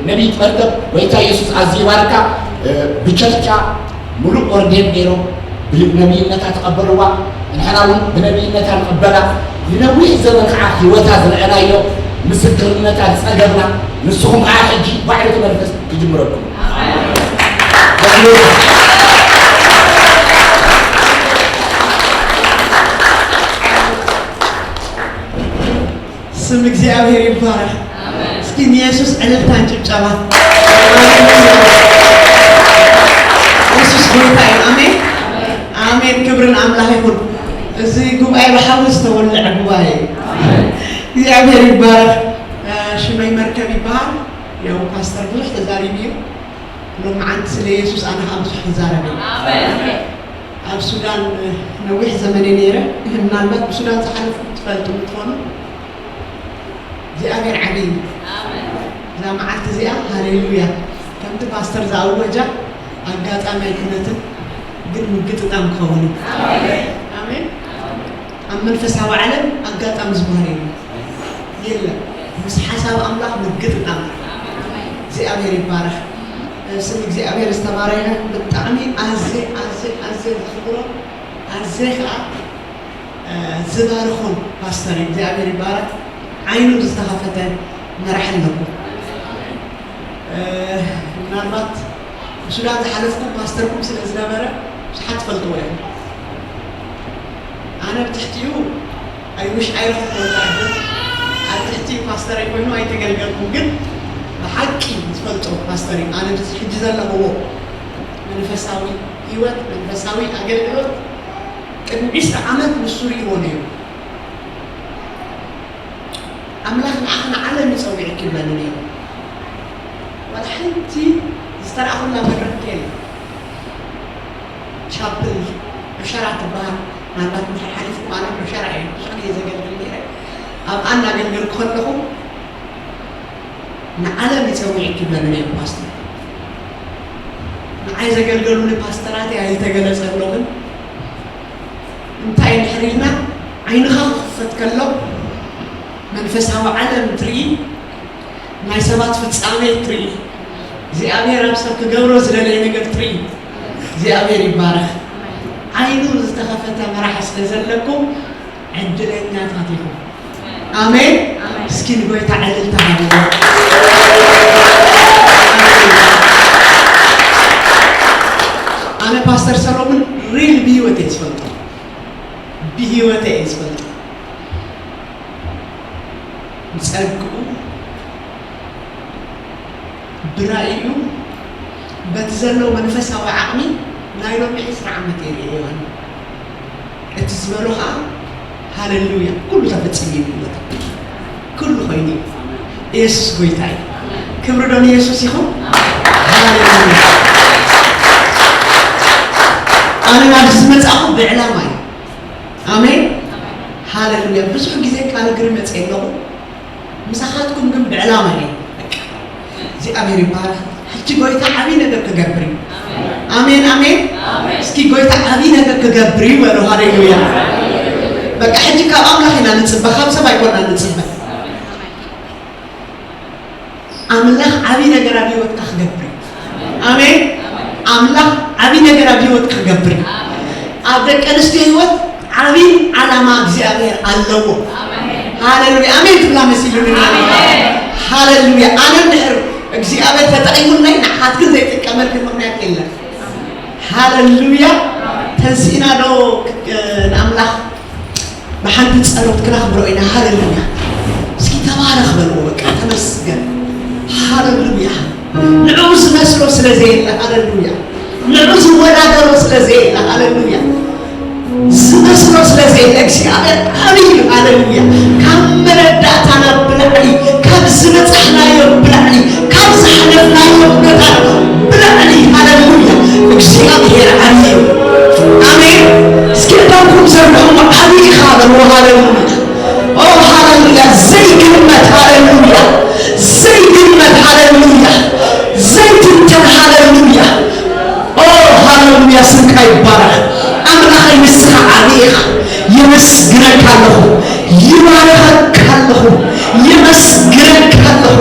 نبي مرتب ويتا يسوس عزي باركا بشركة ملوك أردين نيرو بالنبي نتا تقبلوا نحناون بنبي نتا نقبلا لنوي زمن عاقي وتازن عنايو مسكر نتا نسأجرنا نسهم عاجي بعد المركز يجمركم سم እግዚአብሔር ይባረክ እስኪ ኢየሱስ እልልታን ጭብጨባ ኢየሱስ ጌታዬ አሜን አሜን ክብርን አምላክ ይሁን እዚህ ጉባኤ በሐውስ ተወልዕ ጉባኤ እግዚአብሔር ይባረክ ሽመይ መርከብ ይባል ያው ፓስተር ብዙ ተዛሪ ቢዩ ሎም አንተ ስለ ኢየሱስ አና አብዙ ተዛረበ አሜን ኣብ ሱዳን ነውሕ ዘመን ነይረ ምናልባት በሱዳን ተሐልፍ ትፈልጡ ትሆኑ እግዚአብሔር ዓቢይ አሜን ዘማዓት ዚያ ሃሌሉያ ከምት ፓስተር ዛወጃ አጋጣሚ አይነትን ግን ምግጥጣም ከሆነ አሜን አሜን አመንፈሳዊ ዓለም አጋጣሚ ዝባሬ የለም ምስ ሐሳብ አምላክ ምግጥጣም አሜን እግዚአብሔር ይባረክ ስም እግዚአብሔር استبارك በጣም አዘ ዝኽብሮ አዘኻ ዝባርኹን ፓስተር እግዚአብሔር ይባረክ አይኑ ዝተኸፈተ መራሕል ነው ምናልባት ሱዳን ተሐለፍኩም ፓስተርኩም ስለዝነበረ صحت ፈልጠው ያ አነ ብትሕቲዩ አይውሽ አይረፍ ወጣደ አትሕቲዩ ፓስተር አይኮኑ አይተገልገልኩም ግን በሐቂ ትፈልጠው ፓስተር አነ ብትሕጂ ዘለኹዎ መንፈሳዊ ህይወት መንፈሳዊ አገልግሎት ቅድሚስ ዓመት ንሱሪ ሆነ أملاك معنا علم يسوي كل مني والحنتي استرعوا لنا مرتين شابل بشرعة البحر ما بعد مش حالف معنا بشرعي شو هي زجاج بالليل أم أنا جنجل كلهم نعلم يسوي كل مني باستر عايز أجلجلون باستراتي عايز تجلس أولهم أنت عين حرينا عين خفت كلهم منفسها عالم تري ما يسبات في تسامي تري زي أبي ربسك جورز للي نقدر تري زي أبي يبارك عينو استخفتها مراح استزلكم عدلنا تعطيكم آمين سكين قوي تعلل تعلل أنا باستر سلومن ريل بيوتي اسفلتو بيوتي اسفلتو نسألكم برأيكم بتزلوا منفسها وعقمي نايلو بحسر عمتي ريوان اتزملوها هاللويا كله تفتسيين كله خيني يسوس قويتاي كبروا دون يسوس يخون هاللويا أنا ما بزمت أخذ بعلامي آمين هاللويا بس حق زي كان قريمة إنه مساحاتكم جنب بعلامة زي أمير بارك حتى قويت عبين هذا كجبري آمين آمين سكي قويت عبين هذا كجبري ولو هاللويا بقى حتى كأملا هنا نتصبح خمسة ما يكون نتصبح أملا عبين هذا ربي وتكجبري آمين أملا عبين هذا ربي وتكجبري أبدك أنستيوت عبين على ما أجزاء الله هاللويا آمين تبلا مسيلون هاللويا أنا نحر እግዚአብሔር ተጠቅሞና ናሓት ግን ዘይተቀመጥ ምክንያት የለም ሃሌሉያ ተንሲና ዶ ለአምላክ በሐንት ጸሎት ክላክብሮ ኢና ሃሌሉያ እስኪ ተባረክ በሉ በቃ ተመስገን ሃሌሉያ ንዑስ መስሎ ስለዘይለ ሃሌሉያ ንዑስ ወዳደሮ ስለዘይለ ሃሌሉያ ዝመስሎ ስለዘይለ እግዚአብሔር አብይ ሃሌሉያ ካመረዳታ ነብላኒ ካብዝነጽሕና የብላኒ ካብዝሓለፍና የብላኒ ብላኒ ሃሌሉያ እግዚአብሔር አብይ አሜን እስኪዳኩም ዘርኩም አብይ ኻበሩ ሃሌሉያ ኦ ሃሌሉያ ዘይግመት ሃሌሉያ ዘይግመት ሃሌሉያ ዘይትንተን ሃሌሉያ ኦ ሃሌሉያ ስምካ ይባረክ አምላክ ይመስኻ አብይኻ يمسجنك الله يبارك الله يمسجنك الله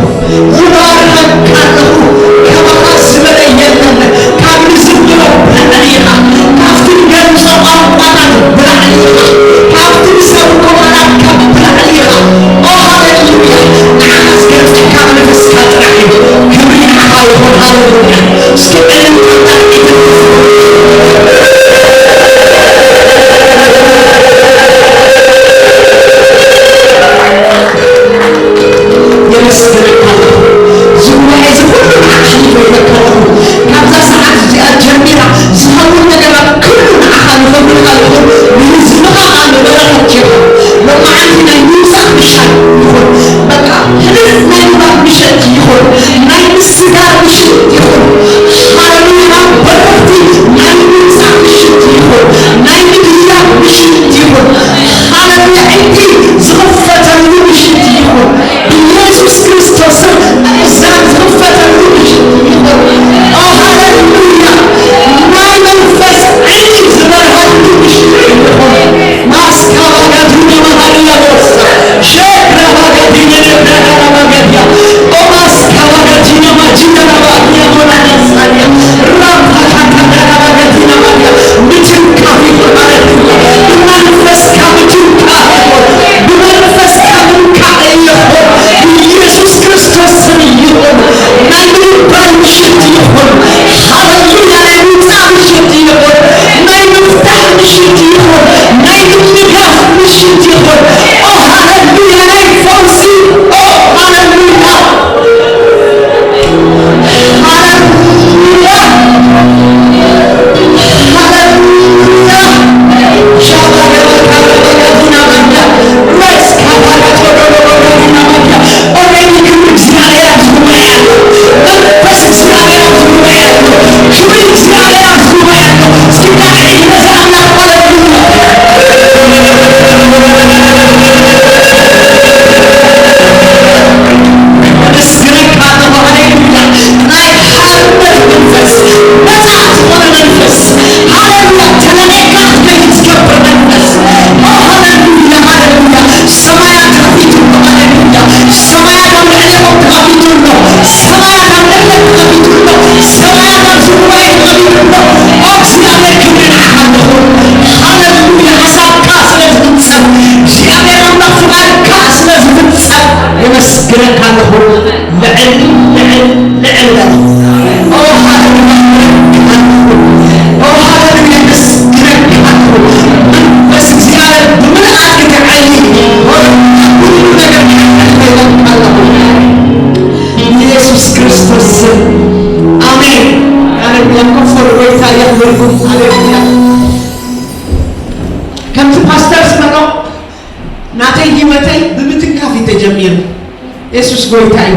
ኢየሱስ ጎይታይ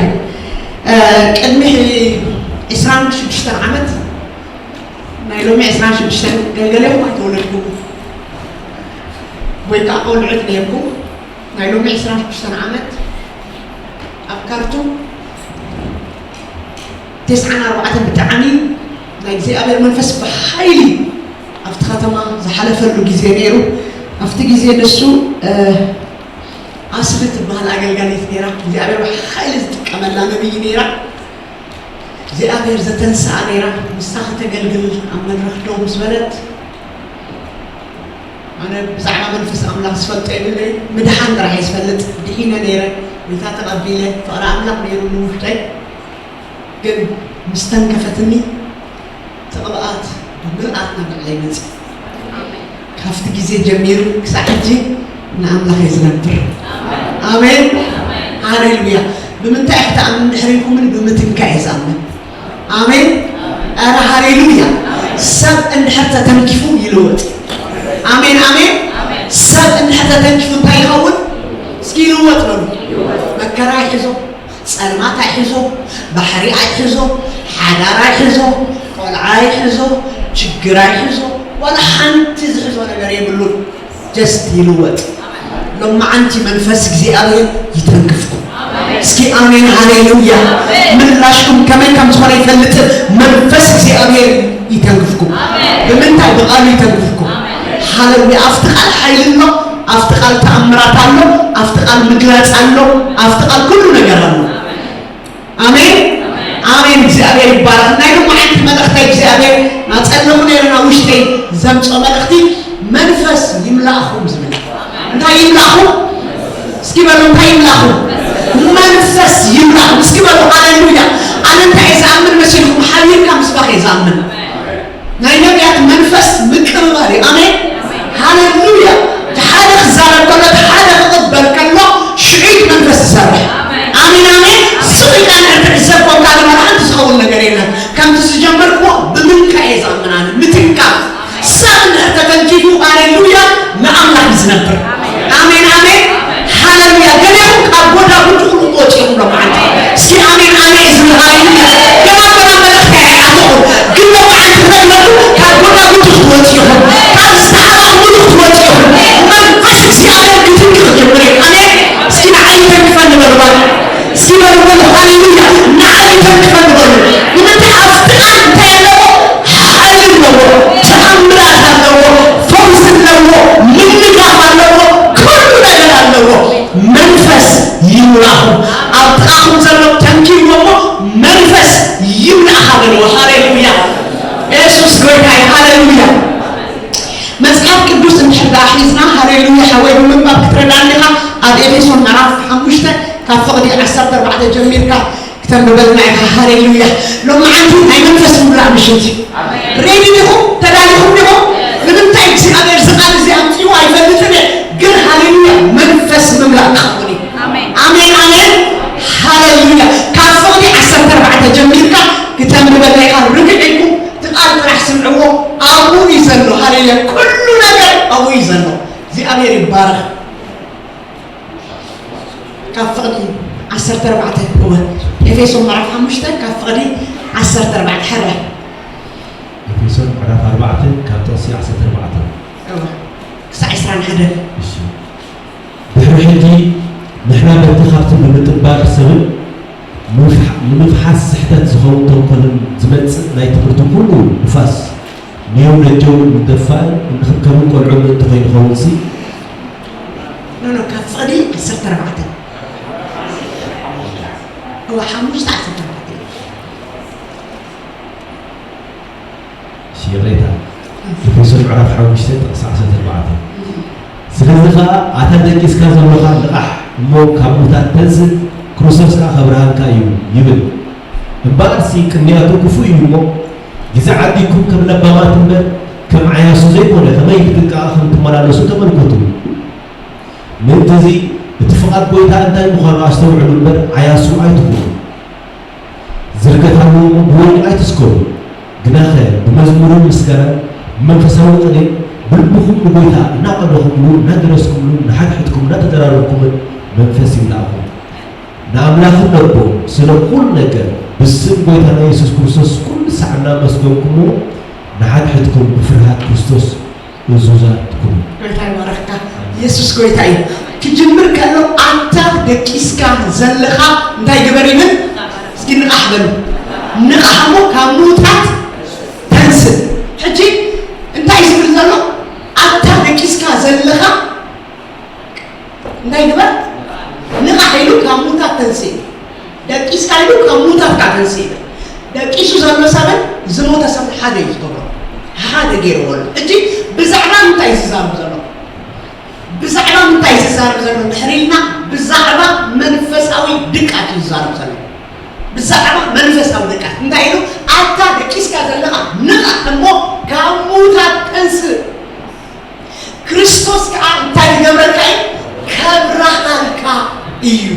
ቅድሚ 26 ዓመት ናይ ሎሚ 26 ገለገለኹም ኣይተወለድኩም ወይ ከዓ ቆልዑት ነይርኩም ናይ ሎሚ 26 ዓመት ኣብ ካርቱም 94 ብጣዕሚ ናይ እግዚአብሔር መንፈስ ብሓይሊ ኣብቲ ከተማ ዝሓለፈሉ ግዜ ነይሩ ኣብቲ ግዜ ንሱ أصبت بهال أجلجالي نيرا زيابير بحيل كمال نبي نيرا زيابير زتنسى نيرا مستخت جلجل أمن رحدهم سبلت أنا بزعم منفس أملاك سفلت إلي مدحان راح يسفلت دحينا نيرا بتاعت قبيلة فأنا أملاك نيرو نوفتي قل مستنكفتني تقبقات بالقاتنا بالعينز كافت جزي جميل كساعتي نعم الله يزنبر آمين هاليلويا بمنتهى تأمن نحريكم من بمتنكا يزامن آمين أنا هاليلويا سب إن حتى تنكفوا يلوت آمين آمين سب إن حتى تنكفوا تايهون سكيلوت من مكرا يحزو سلمات يحزو بحري يحزو حدار يحزو قلعة يحزو شجرة يحزو ولا حنت يحزو ولا قريب اللون just يلوت لما أنت منفس زيادة يتنكفكم. سكي آمين هاليلويا. من لاشكم كمان كم صار يفلت منفس زيادة يتنكفكم. بمن تبغى يتنكفكم. هاليلويا أفتقال حيل الله، أفتقال تأمرات الله، أفتقال مجلس الله، أفتقال كل نجار الله. آمين آمين እግዚአብሔር ይባረክ ናይ ደሞ አንተ መልእክት እግዚአብሔር ናጸለሙ ነና ውሽተይ ዘምጾ መልእክቲ መንፈስ ይምላኹም ዝብል እንታይ ይምላኹም እስኪ በሉ እንታይ ይምላኹም መንፈስ ይምላኹም እስኪ በሉ ሃሌሉያ አነ እንታይ ዘአምን መስልኩም ሐቢብካ ምስባኽ ይዛምን ናይ ነቢያት መንፈስ ምቅርባሪ አሜን ሃሌሉያ ተሓደ ክዛረብ ከሎ ተሓደ ክቕበል ከሎ ሽዒት መንፈስ ይሰርሕ አሜን አሜን ስኢና ንዕዘቦም ካለ ማለት ዝኸውን ነገር የለም ከምቲ ዝጀመርኩ ብምንካኤ ዛምናን ምትንካ ሰብን ተተንጂቱ ሃሌሉያ ንአምላክ ዝነብር አሜን አሜን ሃሌሉያ ገሌኹም ካብ ጎዳ ብትኽሉ ቆፂኹም ሎ ማለት እስኪ አሜን አሜን ዝብል ሃሌሉያ ገና መልእኽቲ ኣይዓለኹም ግን ሎ ማለት ትፈልጡ ካብ ጎዳ ብትኽሉ ወፂኹም ካብ ዝተሓለኹ ምሉክ ወፂኹም መንፈስ እግዚአብሔር ክትንክኽ ጀምር አሜን እስኪ ንዓይ ተንክፈን ንበሉ እስኪ በሉ ሃሌሉያ ንዓይ ተንክፈን ንበሉ ንምንታይ ኣብቲ ቃል እንታይ ኣለዎ ሓይሊ ኣለዎ ተኣምራት ኣለዎ ፈውስ ኣለዎ ምንጋፍ ኣለዎ ኩሉ ነገር ኣለዎ መንፈስ ይምላኹ ኣብ ጥቓኹም ዘሎ ተንኪርዎ እሞ መንፈስ ይምላኽ ኣለዎ ሃሌሉያ ኢየሱስ ጌታ ሃሌሉያ መጽሐፍ ቅዱስ እንድሕር ሒዝና ሃሌሉያ ሓወይ ብምንባብ ክትረዳእኒ ኢኻ ኣብ ኤፌሶን ምዕራፍ 5 ካብ ፍቕዲ 14 ጀሚርካ ክተንብበልና ኢኻ ሃሌሉያ ሎማዓንቲ ናይ መንፈስ ምምላእ ምሽት ሬዲ ዲኹም ተዳሊኹም ዲኹም ንምንታይ እግዚአብሔር ዝቃል እዚ ኣምፂኡ ኣይፈልጥን ግን ሃሌሉያ መንፈስ ምምላእ ክኸውን እዩ አሜን አሜን ሃሌሉያ ካብ ፍቕዲ 14 ጀሚርካ ክተንብበልና ኢኻ ርግዒኩም ትቃል ጥራሕ ስምዕዎ ኣብኡ እዩ ዘሎ ሃሌሉያ ኩሉ ነገር ኣብኡ እዩ ዘሎ እግዚአብሔር ይባረኽ ካብ ፍቕዲ 14 هو ኤፌሶን ምዕራፍ 5 ካብ ፍቕዲ 14 ሕረ ኤፌሶን ምዕራፍ 4 ካብ ጥቕሲ 14 ክሳብ 21 እሺ ድሕሪ ሕጂ ንሕና በቲ ካብቲ ብምጥባቅ ሰብን ንምፍሓስ ስሕተት ዝኸውን ተንኮልን ዝመፅእ ናይ ትምህርቲ ኩሉ ንፋስ ንዮም ነጀውን ንደፋእ ንኽከምን ቆልዑ ምእንቲ ኮይንኸውን ሲ ኖ ካብ ፍቕዲ 14 هو 5 شيريتا ኤፌሶን ምዕራፍ 5 ጥቕሲ 14 ስለዚህ ከዓ ኣታ ደቂስካ ዘለኻ ልቓሕ እሞ ካብ ሙታት ተንስእ ክርስቶስ ከዓ ከብርሃንካ እዩ ይብል እምበኣርሲ ቅንያቱ ክፉእ እዩ እሞ ግዜ ዓዲኩም ከም ለባማት እምበር ከም ዓያሱ ዘይኮነ ከመይ ብጥንቃቐ ከም ትመላለሱ ተመልከቱ ምእንቲ እዚ እቲ ፍቓድ ጎይታ እንታይ ምዃኑ ኣስተውዕሉ እምበር ዓያሱ ኣይትኹኑ ዝርገት ኣለዎ ብወርቂ ኣይትስከሩ ግናኸ ብመዝሙርን ምስጋናን ብመንፈሳዊ ቅኔ ብልብኹም ንጎይታ እናቐረኹምሉ እናደረስኩምሉ ንሓድሕድኩም እናተደራረብኩምን መንፈስ ይምላእኹም ንኣምላኽም ነቦ ስለ ኩሉ ነገር ብስም ጎይታና ኢየሱስ ክርስቶስ ኩሉ ሰዕ እናመስገንኩሞ ንሓድሕድኩም ብፍርሃት ክርስቶስ እዙዛት ትኩኑ ጎይታ ይባረኽካ ኢየሱስ ጎይታ እዩ ክጅምር ከሎ አንተ ደቂስካ ዘለኻ እንታይ ግበር ይብል እስኪ ንቓሕ በሉ ንቓሕ እሞ ካብ ሙታት ተንስእ ሕጂ እንታይ ዝብል ዘሎ አንተ ደቂስካ ዘለኻ እንታይ ግበር ንቓሕ ኢሉ ካብ ሙታት ተንስእ ደቂስካ ኢሉ ካብ ሙታት ካ ተንስእ ደቂሱ ዘሎ ሰብን ዝሞተ ሰብ ሓደ እዩ ዝገብሮ ሓደ ገይርዎ ሕጂ ብዛዕባ እንታይ ዝዛረብ ዘሎ ብዛዕባ እንታይ ዝዛረብ ዘሎ ድሕሪልና ብዛዕባ መንፈሳዊ ድቃት ዝዛረብ ዘሎ ብዛዕባ መንፈሳዊ ድቃት እንታይ ኢሉ ኣታ ደቂስካ ዘለኻ ንቓሕ እሞ ካብ ሙታት ተንስእ ክርስቶስ ከዓ እንታይ ዝገብረልካ እዩ ከብረሃልካ እዩ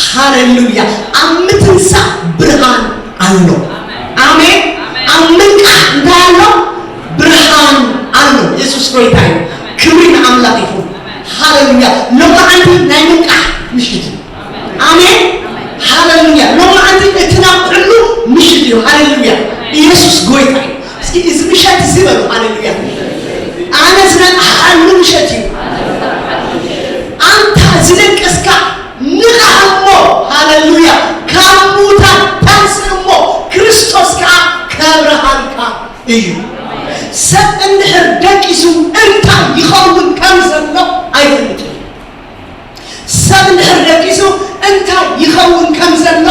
ሃሌሉያ ኣብ ምትንሳእ ብርሃን ኣሎ ኣሜን ኣብ ምንቃሕ እንታይ ኣሎ ብርሃን ኣሎ ኢየሱስ ጎይታ እዩ ክብሪ ንኣምላኽ ይኹን ሃሌሉያ ሎማዓንቲ ናይ ምንቃሕ ምሽት እዩ ኣሜን ሃሌሉያ ሎማዓንቲ እትናቕዕሉ ምሽት እዩ ሃሌሉያ ኢየሱስ ጎይታ እዩ እስኪ እዚ ምሸት እዚ በሉ ሃሌሉያ ኣነ ዝነቕሓሉ ምሸት እዩ አንተ ዝደቀስካ ንቓሕ እሞ ሃሌሉያ ካብ ሙታት ተንስእ እሞ ክርስቶስ ከዓ ከብረሃልካ እዩ ሰብ እንድሕር ደቂሱ እንታይ ይኸውን ከም ዘሎ ኣይፈልጥን ሰብ እንድሕር ደቂሱ እንታይ ይኸውን ከም ዘሎ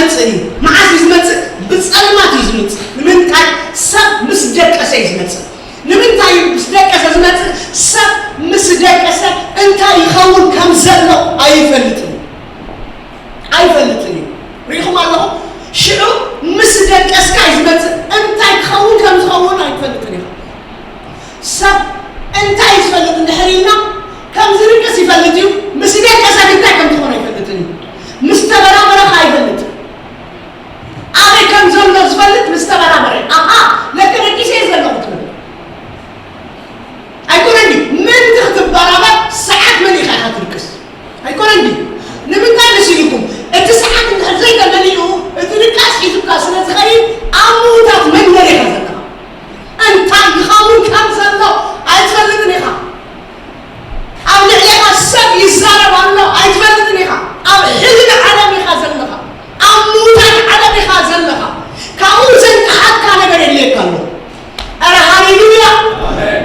ኣይመፅእን መዓዝ ዝመፅእ ብፀልማት እዩ ዝመፅእ ንምንታይ ሰብ ምስ ደቀሰ ዝመፅእ ንምንታይ ምስ ደቀሰ ዝመፅእ ሰብ ምስ ደቀሰ እንታይ ይኸውን ከም ዘሎ ኣይፈልጥን ሪኢኹም ኣለኹም ሽዑ ምስ ደቀስካ ዝመፅእ እንታይ ክኸውን ከም ዝኸውን ኣይፈልጥን ኢኻ ሰብ እንታይ ዝፈልጥ እንድሕሪና ከም ዝርቀስ ይፈልጥ እዩ ምስ ደቀሰ እንታይ ከም ዝኾነ ኣይፈልጥን እዩ ምስ ተበራበረኻ ኣይፈልጥን ኣበይ ከም ዘሎ ዝፈልጥ ምስ ተበራበረ ለከ ደቂሰ ዘለኹ ትብል ኣይኮነን ምን ክትበራበር ሰዓት መን ኢኻ ኢኻ ትርቅስ ኣይኮነን ንምንታይ መስኢልኩም እቲ ሰዓት እንድሕር ዘይተመሊኡ እቲ ድቃስ ሒዙካ ስለ ዝኸይድ ኣብ ምዉታት መንገድ ኢኻ ዘለኻ እንታይ ይኸውን ከም ዘሎ ኣይትፈልጥን ኢኻ ኣብ ልዕሊኻ ሰብ ይዛረብ ኣሎ ኣይትፈልጥን ኢኻ ኣብ ሕልሚ ዓለም ኢኻ ዘለኻ ኣብ ምዉታት ዓለም ኢኻ ዘለኻ ካብኡ ዘንቀሓትካ ነገር የድልየካ ኣሎ ኣረ ሃሌሉያ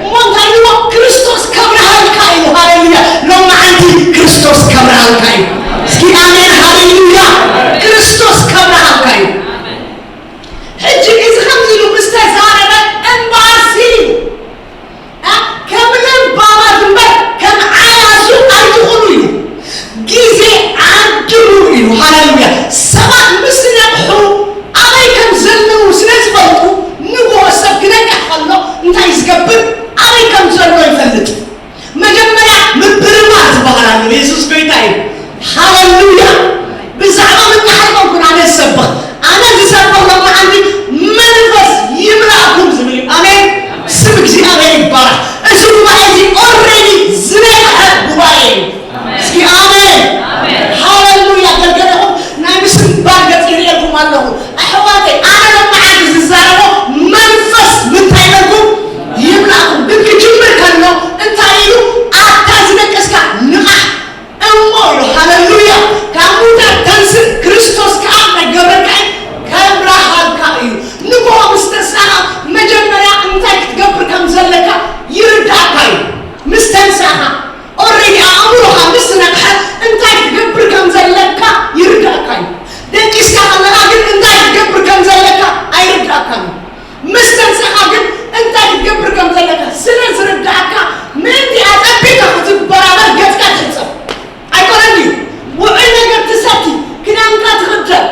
እሞ እንታይ ኢሎ ክርስቶስ ከብረሃልካ እዩ ሃሌሉያ ሎመዓንቲ ክርስቶስ ከብረሃልካ እዩ እስኪ ኣሜን ሃሌሉያ ክርስቶስ ከብረሃልካ እዩ ሕጂ እዚ ከምዚ ኢሉ ምስ ተዛረበ እምበኣሲ ከም ልባማት እምበር ከም ዓያሱ ኣይትኹኑ እዩ ጊዜ ዓድሉ እዩ ሃሌሉያ ሰባት ምስ ነቕሑ ኣበይ ከም ዘለዉ ስለ ዝፈልጡ ንጎሆ ሰብ ክነቅሕ ከሎ እንታይ ዝገብር ኣበይ ከም ዘሎ ይፈልጥ መጀመርያ ምብርማር ዝበሃል ኣሎ የሱስ ጎይታ እዩ ሃሌሉያ ብዛዕባ ምንቅሓት ኮንኩን ኣነ ዝሰብኽ ኣነ ዝሰብኽ ሎመዓንቲ መንፈስ ይምላእኩም ዝብል እዩ ኣሜን ስም እግዚኣብሔር ይባረኽ እዚ ጉባኤ እዚ ኦልሬዲ ዝነቅሐ ጉባኤ እዩ እስኪ ኣሜን ሃሌሉያ ገልገለኹም ናይ ምስባር ገፅ ይርአልኩም ኣለኹ ኣሕዋተይ ኣነ ሎመዓንቲ ዝዛረቦ መንፈስ ምንታይ በልኩም ይምላእኩም ግን ክጅምር ከሎ እንታይ ኢሉ ኣታ ዝደቀስካ ንቓሕ እሞ ኢሉ ሃሌሉያ ካብ ሙታን ተንስእ ክርስቶስ ከዓ ነገረካ ከብረሃልካ እዩ ንጎሆ ምስ ተንሳኻ መጀመርያ እንታይ ክትገብር ከም ዘለካ ይርዳእካ እዩ ምስ ተንሳኻ ኦልሬዲ ኣእምሮኻ ምስ ነቕሐ እንታይ ክትገብር ከም ዘለካ ይርዳእካ እዩ ደቂስካ ከለኻ ግን እንታይ ክትገብር ከም ዘለካ ኣይርዳእካን ምስ ተንሳኻ ግን እንታይ ክትገብር ከም ዘለካ ስለ ዝርዳእካ ምንቲ ኣፀቢካ ክትበራበር ገፅካ ትሕፀብ ኣይኮነን እዩ ውዑይ ነገር ትሰቲ ክዳንካ ትኽደን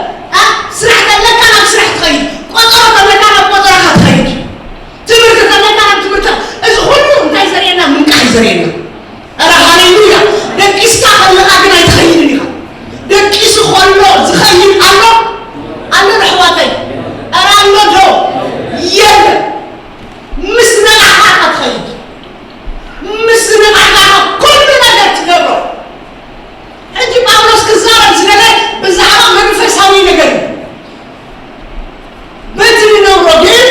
ስራሕ ከለካ ናብ ስራሕ ትኸይድ ቆጠሮ ከለካ ናብ ቆጠሮካ ትኸይድ ትምህርቲ ከለካ ናብ ትምህርትካ እዚ ኩሉ እንታይ ዘርእየና ምንቃሕ ዘርእየና ኣረ ሃሌሉያ ደቂስካ ከለኻ ግን ኣይትኸይድን ኢኻ ደቂሱ ከሎ ዝኸይድ ኣሎ ኣሕዋተይ ኣረ ኣሎ ዶ የለን ምስ ነቓሕካ ትኸይድ ምስ ነቓሕካ ኩሉ ነገር ትገብሮ ሕጂ ጳውሎስ ክዛረብ ዝነበረ ብዛዕባ መንፈሳዊ ነገር እዩ በቲ ንነብሮ ግን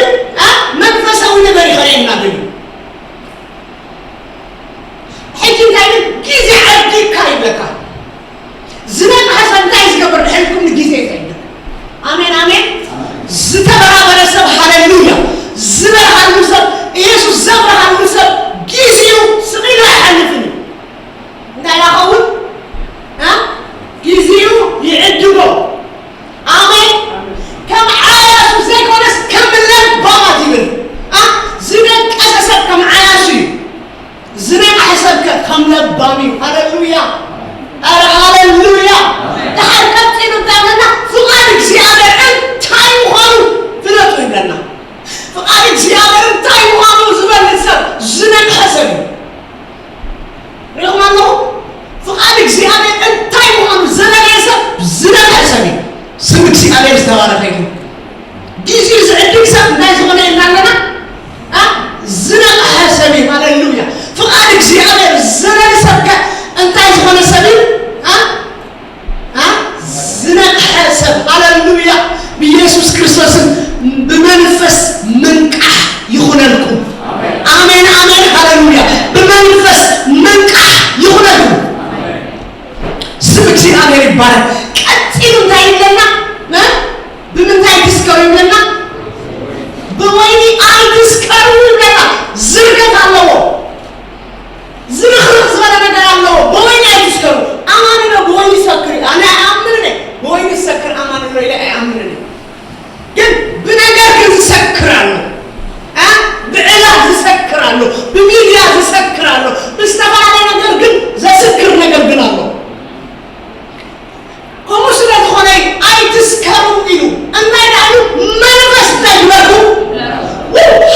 መንፈሳዊ ነገር ይኸርየና ግን ሕጂ እንታይ ግን ጊዜ ዓዲካ ይብለካ ዝነቕሐ ሰብ እንታይ ዝገብር ድሕልኩም ንጊዜ ይዘይብለካ ኣሜን ኣሜን ዝተበራበረ ሰብ ሃሌሉያ ዝበርሃሉ ሰብ ኢየሱስ ዘብርሃሉ ሰብ ጊዜው ስቂሉ ኣይሓልፍን እንታይ ይኸውን ጊዜው ይዕድጎ ኣሜን ከም ዓያሱ ዘይኮነስ ከም ለባማት ይብል ዝደቀሰ ሰብ ከም ዓያሱ እዩ ዝነቕሐ ሰብ ከም ለባም እዩ ሃሌሉያ ኣረ ሃሌሉያ ድሓር ቀፂሉ እንታይ ብለና ፍቓድ እግዚኣብሔር እንታይ ምዃኑ ፍለጡ ይብለና ፍቓድ እግዚኣብሔር እንታይ ምዃኑ ዝበልጥ ሰብ ዝነቕሐ ሰብ እዩ ሪኢኹም ኣለኹ ፍቓድ እግዚኣብሔር እንታይ ምዃኑ ዘለለየ ሰብ ዝነቕሐ ሰብ እዩ ስም እግዚኣብሔር ዝተባረኸ ይሁን ጊዜኡ ዝዕድግ ሰብ እንታይ ዝኾነ ኢልና ኣለና ዝነቕሐ ሰብ እዩ ሃሌሉያ ፍቓድ እግዚኣብሔር ዘለለ ሰብ ከ እንታይ ዝኾነ ሰብ እዩ ዝነቕሐ ሰብ ሃሌሉያ ብኢየሱስ ክርስቶስን ብመንፈስ ምንቃሕ ይኹነልኩም ኣሜን ኣሜን ሃሌሉያ ብመንፈስ ምንቃሕ ይኹነልኩም ስም እግዚኣብሔር ይባረክ ቀፂሉ እንታይ ይብለና ብምንታይ ትስከሩ ይብለና ብወይኒ ኣይትስከሩ ይብለና ዝርገት ኣለዎ ዝርኽርኽ ይሁን ግን በነገር ግን ዘክራለሁ በእላት ዘክራለሁ በሚዲያ ዘክራለሁ በስተፋለ ነገር ግን ዘክር ነገር ግን አለው ኮሙስለት ሆነ አይትስከሩ ይሉ እና ይላሉ መንፈስ ታይበሩ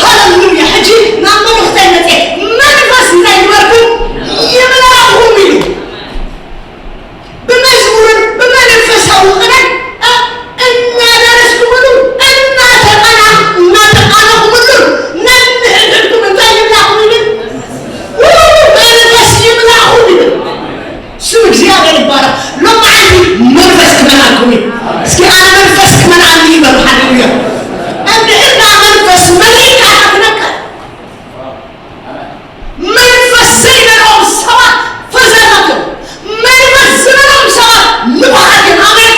ሃሌሉያ ሐጂ ናመኑ ተነጤ መንፈስ ታይበሩ ይምላሁ ይሉ በመዝሙር በመንፈሳው ቀን እና ደረስኩ ብሉ እና ተቀና ሁሉ ነንህድኩ እንታይ ይምላሁ ይሉ መንፈስ ይምላሁ ይሉ ስም እግዚአብሔር ይባረክ ለማዓሊ መንፈስ ከመናኩኝ እስኪ አነ መንፈስ ከመናሊ ይበሉ ሃሌሉያ እንደና መንፈስ መሊካ አትነካ መንፈስ ዘይነው ሰባ ፈዘናከ መንፈስ ዘይነው ሰባ ንባዓት አሜን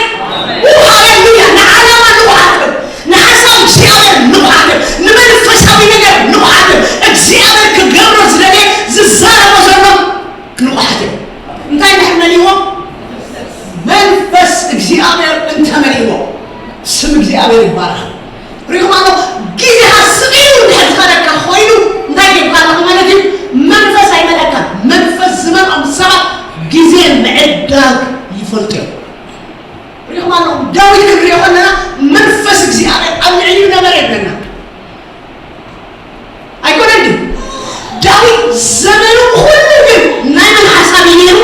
ሃሌሉያ ነዓላማ ንባዓት ነሐሳብ እግዚአብሔር ንባዓት ንመንፈሳዊ ነገር ንባዓት እግዚአብሔር ከገብረ ዝለኔ ዝዛረበ ዘሎ ንባዓት እንታይ ነሕመሊዎ መንፈስ እግዚአብሔር እንተመሊዎ ስም እግዚአብሔር ይባረክ ሪኮማኖ ጊዜ ሐስቢው እንደተፈረከ ሆይሉ እንታይ ይባላል ማለት መንፈስ አይመለካ መንፈስ ዝመጣም ሰባ ጊዜ ምዕዳግ ይፈልጥ ሪኮማኖ ዳዊት ክብር የሆነና መንፈስ እግዚአብሔር አልዕዩ ነበር የለና አይቆነድ ዳዊት ዘመኑ ሁሉ ግን ናይ ሐሳብ ይነሩ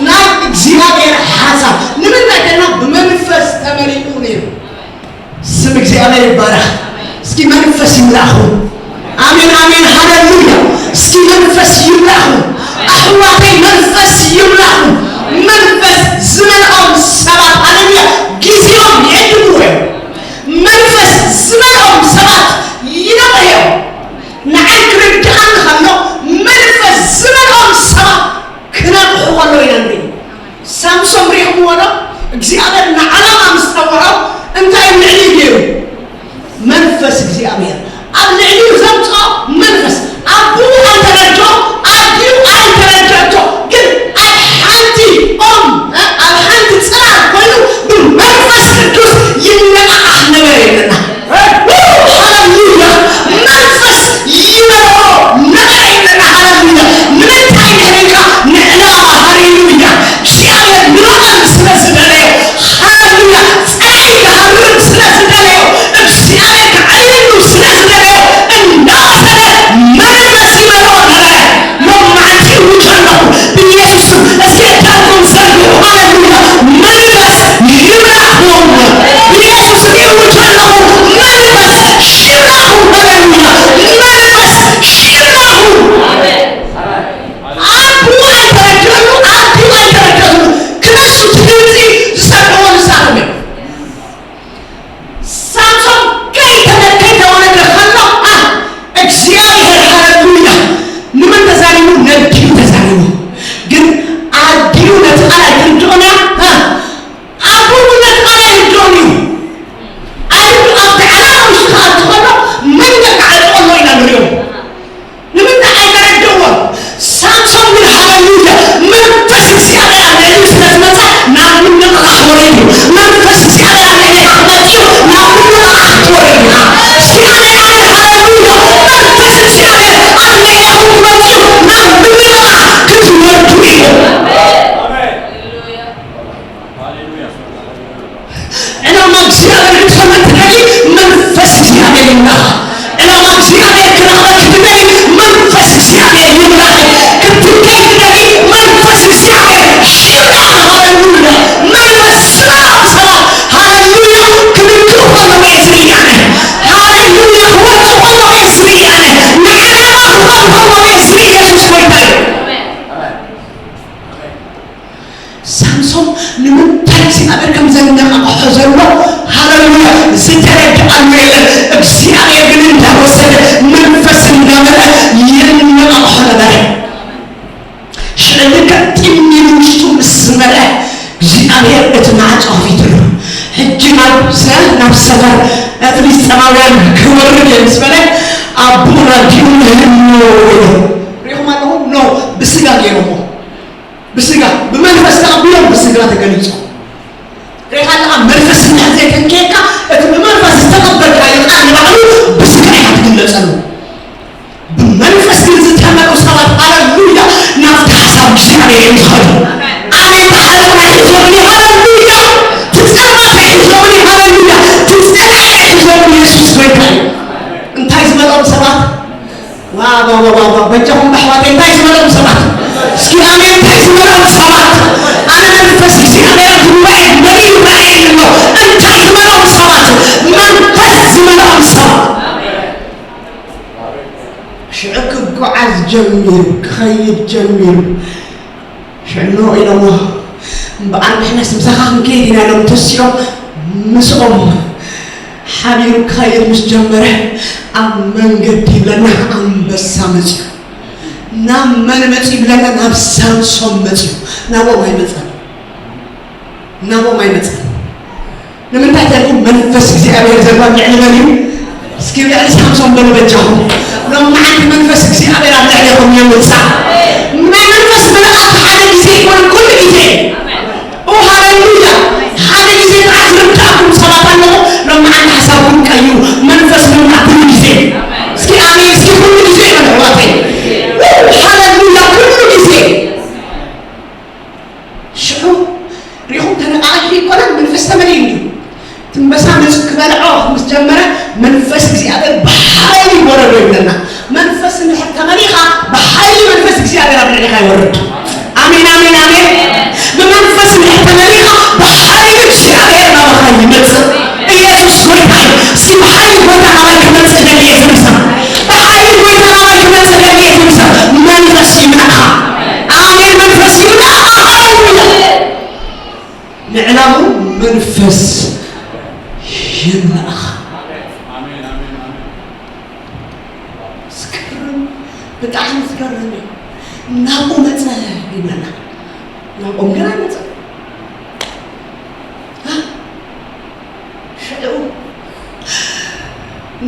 ናይ እግዚአብሔር ሐሳብ ንምንታደና በመንፈስ ተመሪኡ ነው ስም እግዚአብሔር ይባረክ እስኪ መንፈስ ይምላሁ አሜን አሜን ሃሌሉያ እስኪ መንፈስ ይምላሁ አህዋቴ መንፈስ ይምላሁ መንፈስ ዝመናው ሰባት ሃሌሉያ ጊዜው የድሩ መንፈስ ዝመናው ሰባት ይነው ንዓይ ክርዳን ካሎ መንፈስ ዝመናው ሰባት ክነብሑ ከሎ ይነብሪ ሳምሶን ሪሕሞ ወሎ እግዚአብሔር ንዓላማ ምስተወራው እንታይ ልዕሊ ገይሩ መንፈስ እግዚአብሔር ኣብ ልዕሊ ዘምፅኦ መንፈስ ኣቡ ኣይተረድኦ ኣዲኡ ኣይተረድአቶ ግን ኣብ ሓንቲ ኦም ኣብ ሓንቲ ፅላል ኮይኑ ብመንፈስ ቅዱስ ይነቃቃሕ ነገር የለና ሃሌሉያ መንፈስ ይመርሖ ነገር የለና ሃሌሉያ ንምንታይ ነሪካ ንዕላማ ሃሌሉያ እግዚአብሔር ንባዓል ስለዝደለዮ ሃሌሉያ ፀይ ክሃርብ ስለዝደለዮ እግዚአብሔር ክዓይኑ ስለዝደለዮ እንዳወሰደ መንፈስ ይመርሖ ነበረ ሎማዓንቲ ውጨለኹ ብኢየሱስ እስኪ እጃኩም ዘርግሑ ሃሌሉያ መንፈስ ይምላኹም ብኢየሱስ ይውጨለኹ መንፈስ ሽላኹ ሃሌሉያ መንፈስ ሽላኹ አቡ አይተረዳሉ አዲው አይተረዳሉ ከነሱ ትግልጽ ዝሰጠው ልሳነ ሳምሶን ከይተነከተ ወለ ደኸሎ እግዚአብሔር ሃሌሉያ ንመን ተዛሪሙ ነዲው ተዛሪሙ ግን አዲው ነጥቃላ ድርዶና አቡ ነጥቃላ ይዶኒ አዲው አብዓላ ውሽኻት ሆኖ ምን ተቃልቆ ይናገሩ ንምን አይተረዳው ሳምሶን ግን ሃሌሉያ መንፈስ እግዚአብሔር አለኝ ስለተመጣ ናምን ንቃሕ ወረዱ መንፈስ እግዚአብሔር አለኝ አመጪው ናምን ንቃሕ ወረዱ እስኪ ሃሌሉያ መንፈስ እግዚአብሔር አለኝ አመጪው ናምን ንቃሕ ክትወርዱ እዩ ዕላማ እግዚአብሔር ክተመትከሊ መንፈስ እግዚአብሔር ይምላኽ ዕላማ እግዚአብሔር ክረኽበ ክትበይ መንፈስ እግዚአብሔር ይምላኽ ክትከይ ክትበይ መንፈስ እግዚአብሔር ሽላኽ ሃሌሉያ መንፈስ ዝመራው ሰባት ሃሌሉያ ክብክብ ኾኖ የስርያነ ሃሌሉያ ክወፅ ኾኖ የስርያነ ንዓላማ ክኾን ኾኖ የስሪ ኢየሱስ ጎይታ እዩ ሳምሶን ንምንታይ እግዚአብሔር ከም ዘነቃቅሖ ዘሎ ሃሌሉያ ዝተረድአሉ የለን እግዚአብሔር ግን እንዳወሰደ መንፈስ እንዳመልአ የነቃቅሖ ነበረ ሽዕልከ ጢሚሉ ውሽጡ ምስ መልአ እግዚአብሔር እቲ ማዕፆ ፊትሉ ሕጂ ናብ ሰፈር ፍልስጤማውያን ክወርድ ምስ በለ አቡ ራዲኡ ንህልሞ ሪኹም ኣለኹ ኖ ብስጋ ገይሮሞ ብስጋ በመንፈስ ተቀብሎ በስጋ ተገልጾ ሪኻላ መንፈስ እንደዚህ ከንከካ በጃሁን በሕዋቴ እንታይ ዝበሎም ሰባት እስኪ ኣሜን እንታይ ዝበሎም ሰባት ኣነ መንፈስ እግዚአብሔር ጉባኤ መሪው ራእይ ነው እንታይ ዝበሎም ሰባት መንፈስ ዝበሎም ሰባት ሽዕክ ጓዓዝ ጀሚሩ ክኸይድ ጀሚሩ ሽዕኖ ኢሎሞ እምበኣር ንሕና ስምሰኻ ክንከይድ ኢና ኢሎም ተሲኦም ምስኦም ሓቢሩ ክኸይድ ምስ ጀመረ ኣብ መንገዲ ይብለና ኣንበሳ መፅኡ ናብ መን መፅኡ ይብለና ናብ ሳምሶን መፅኡ ናቦም ኣይመፅን ንምንታይ ተልኩም መንፈስ እግዚአብሔር ዘርባ ልዕሊ መን እዩ እስኪ ልዕሊ ሳምሶን በሉ በጃኹም ሎማዓንቲ መንፈስ እግዚአብሔር ኣብ ልዕሊኹም የምፃእ ናይ መንፈስ መልኣክ ሓደ ግዜ ይኮን ኩሉ ግዜ ሃሌሉያ ሓደ ግዜ ዝርዳእኩም ሰባት ኣለኹ ሎማዓንቲ ሓሳብኩም ቀይሩ መንፈስ ምምራእ ኩሉ ግዜ እስኪ ኣሜን እስኪ ኩሉ ግዜ መልዋተይ ሃሌሉያ ኩሉ ግዜ ሽዑ ሪኹም ተነቃቂ ይኮነን መንፈስ ተመሊኡ ትንበሳ መፅኡ ክበልዖ ምስ ጀመረ መንፈስ እግዚአብሔር በሓይሊ ይወረዶ ይብለና መንፈስ እንድሕር ተመሊኻ በሓይሊ መንፈስ እግዚአብሔር ኣብ ልዕሊኻ ይወርድ ኣሜን ኣሜን ኣሜን ብመንፈስ እንድሕር ተመሊኻ በሓይሊ እግዚአብሔር ናባኻ ይመፅእ ኢየሱስ ጎይታ እዩ እስኪ በሓይሊ ጎይታ ናባይ ክመፅእ ደልየ ዝምሰ በሓይሊ ጎይታ ናባይ ክመፅእ ደልየ ዝምሰ መንፈስ ይምልእኻ ኣሜን መንፈስ ይምልእኻ ሃሌሉያ ንዕላሙ መንፈስ ይምልእኻ ብጣዕሚ ዝገርም እዩ ናብኡ መፀ ይብለና ናብኦም ግን ኣይመፀን ሽዑ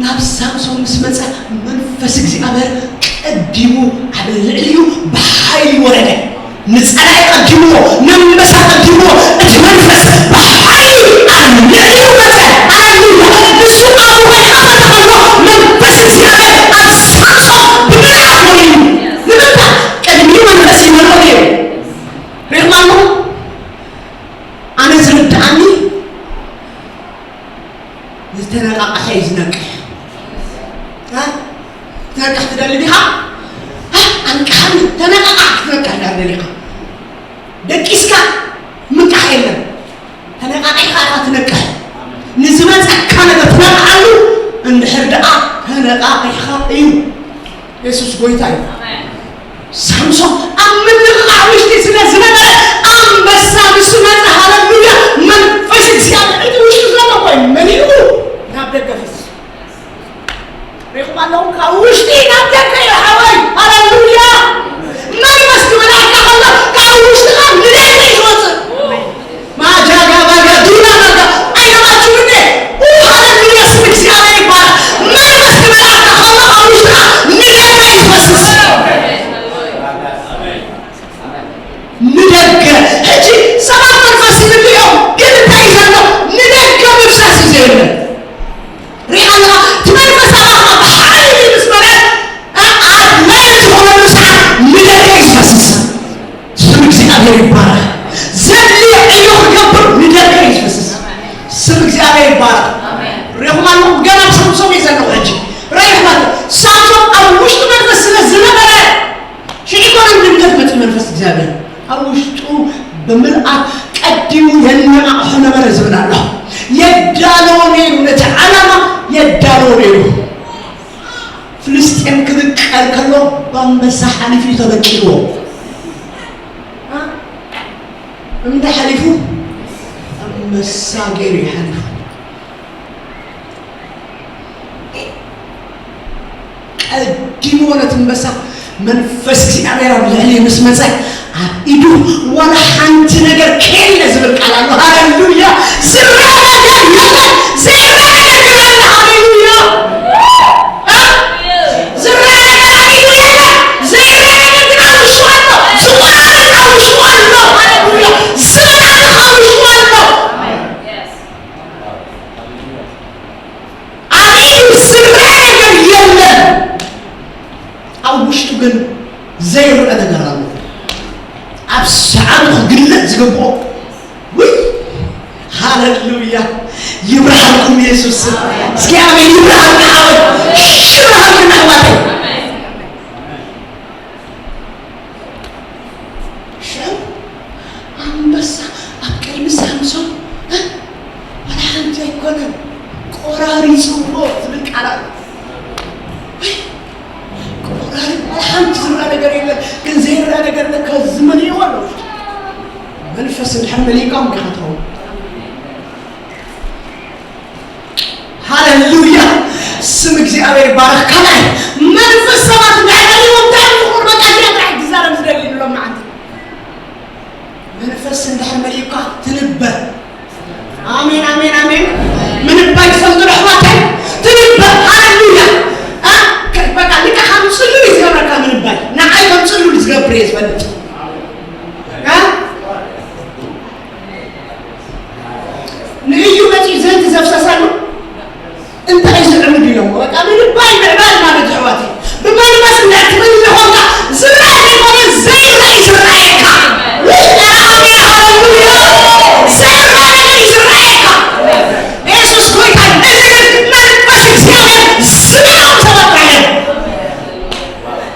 ናብ ሳምሶን ምስ መፀ መንፈስ እግዚአብሔር ቀዲሙ ኣብ ልዕሊኡ ብሓይሊ ወረደ ንፀላኢ ቀዲምዎ ንኣንበሳ ቀዲምዎ እቲ መንፈስ ብሓይሊ ኣብ ልዕሊኡ መፀ ሃሌሉያ ንሱ ኣብኡ ይኸፈተ ከሎ መንፈስ እግዚአብሔር ኣብ ሳምሶን ብምልኣክ ሞሊኡ ንምንታይ ቀድሚኡ መንፈስ ይመልኦ ነይሩ ሪኢኹም ኣለኹ ኣነ ዝርድኣኒ ዝተነቃቕሐ እዩ ዝነቅሕ ትነቅሕ ትደሊ ዲኻ ኣንቃሕኒ ተነቃቃሕ ክትነቅሕ ዳ ደሊኻ ደቂስካ ምንቃሕ የለን ተነቃቂሕካ ኢኻ ትነቅሕ ንዝመፀካ ነገር ትነቅሓሉ እንድሕር ደኣ ተነቃቂሕካ እዩ ኢየሱስ ጎይታ እዩ ሳምሶን ኣብ ምንቅቃዕ ውሽጢ ስለ ዝነበረ ኣንበሳ ምስ መፀ ሃሌሉያ መንፈስ እግዚአብሔር እቲ ውሽጢ ዘሎ ኮይኑ መሊኡ ናብ ደገ ፈስ ሪኢኹም ኣለኹም ካብ ውሽጢ ናብ ደገ እዩ ሓወይ ሃሌሉያ መንፈስ ክመልኣካ ከሎ ካብ ውሽጢኻ ንደገ ይወፅእ ማጃጋ ባጋ ዱና ባጋ ኣይነባችሁ እንዴ ሃሌሉያ ስም እግዚአብሔር ይባረክ መንፈስ ክመልኣካ ከሎ ካብ ውሽጢኻ ንደገ ይፈስስ ንደገ ሕጂ ሰባት መንፈስ ይምልኦም ግን እንታይ ዘሎ ንደገ ምፍሳስ እዩ ዘየለ ሪኢኻ ኣለኻ እቲ መንፈስ ኣባኻ ብሓይሊ ምስ በለ ኣድላይ ዝኾነሉ ሰዓት ንደገ ይፈስስ ስም እግዚአብሔር ይባረክ ዘድልዮ ዕዮ ክገብር ንደገ ይፈስስ ስም እግዚአብሔር ይባረክ ሪኢኹም ኣለኹም ገና ሳምሶን እዩ ዘለኹ ሕጂ ሪኢኹም ኣለኹ ሳምሶን ኣብ ውሽጡ መንፈስ ስለ ዝነበረ ሽዒኮነን ድንገት መፅኡ መንፈስ እግዚአብሔር ኣብ ውሽጡ ብምልኣክ ቀዲሙ የነቃቕሖ ነበረ ዝብል ኣሎ የዳለዎ ነይሩ ነቲ ዓላማ የዳለዎ ነይሩ ፍልስጤም ክብቀል ከሎ በኣንበሳ ሓሊፉ ተበቂልዎ እንታይ ሓሊፉ ኣንበሳ ገይሩ እዩ ሓሊፉ ቀዲምዎ ነቲ ኣንበሳ መንፈስ እግዚአብሔር ኣብ ልዕሊኡ ምስ መፀ ኣብ ኢዱ ዋላ ሓንቲ ነገር ከየለ ዝብል ቃል ኣሎ ሃሌሉያ ዝረአ ነገር የለን ዘይረአ ነገር ግን ኣለ ሃሌሉያ ዝረአ ነገር ኣብ ኢዱ የለን ዘይረአ ነገር ግን ኣብ ውሽጡ ኣሎ ዝኾነ ነገር ኣብ ውሽጡ ኣሎ ሃሌሉያ ዝመልኣክ ኣብ ውሽጡ ኣሎ ኣብ ኢዱ ዝረአ ነገር የለን ኣብ ውሽጡ ግን ዘይረአ ነገር ኣሎ ኣብ ሰዓቱ ክግለፅ ዝግብኦ ውይ ሃሌሉያ ይብርሃልኩም ኢየሱስ እስኪ ኣሜን ይብርሃልና ዓወት ይብርሃልና ኣሕዋተይ ኣይኮነን ቆራሪፅዎ ዝብል ቃል ኣሎ ቆራሪ ሓንቲ ዝርአ ነገር የለን ግን ዘይርአ ነገር ከዝመንይዎ ኣሎ መንፈስ እንድሕር መሊእካም ዲኻትኸው ሃሌሉያ ስም እግዚአብሔር ይባረክ ከላይ መንፈስ ሰባት እንዳይገሊዎም ታይምቁር በቃ ዲያጥራሕ ግዛረም ዝደሊ ብሎም ማዓንቲ መንፈስ እንድሕር መሊእካ ትንበር አሜን አሜን አሜን ምን ባይፈልጡ ረሕማታይ ትንበር ሃሌሉያ በቃ ልካ ከምፅሉ ይዝገብረካ ምን ባይ ንዓይ ከምፅሉ ዝገብር እየ ዝፈልጥ ንእዩ መፂ ዘንቲ ዘፍሰሳሉ እንታይ ዝዕምድ ኢሎም በቃ ምን ባይ ምዕባል ማለት ሕዋቴ ብመንፈስ እንዳትብል ዝኾንካ ዝራእይ ይኮነ ዘይራእይ ዝራእየካ አሜን ሃሌሉያ ዘይራእይ ነገር ይዝራእየካ ኢየሱስ ጎይታ እዚ ግን መንፈስ እግዚአብሔር ዝናው ተባባየ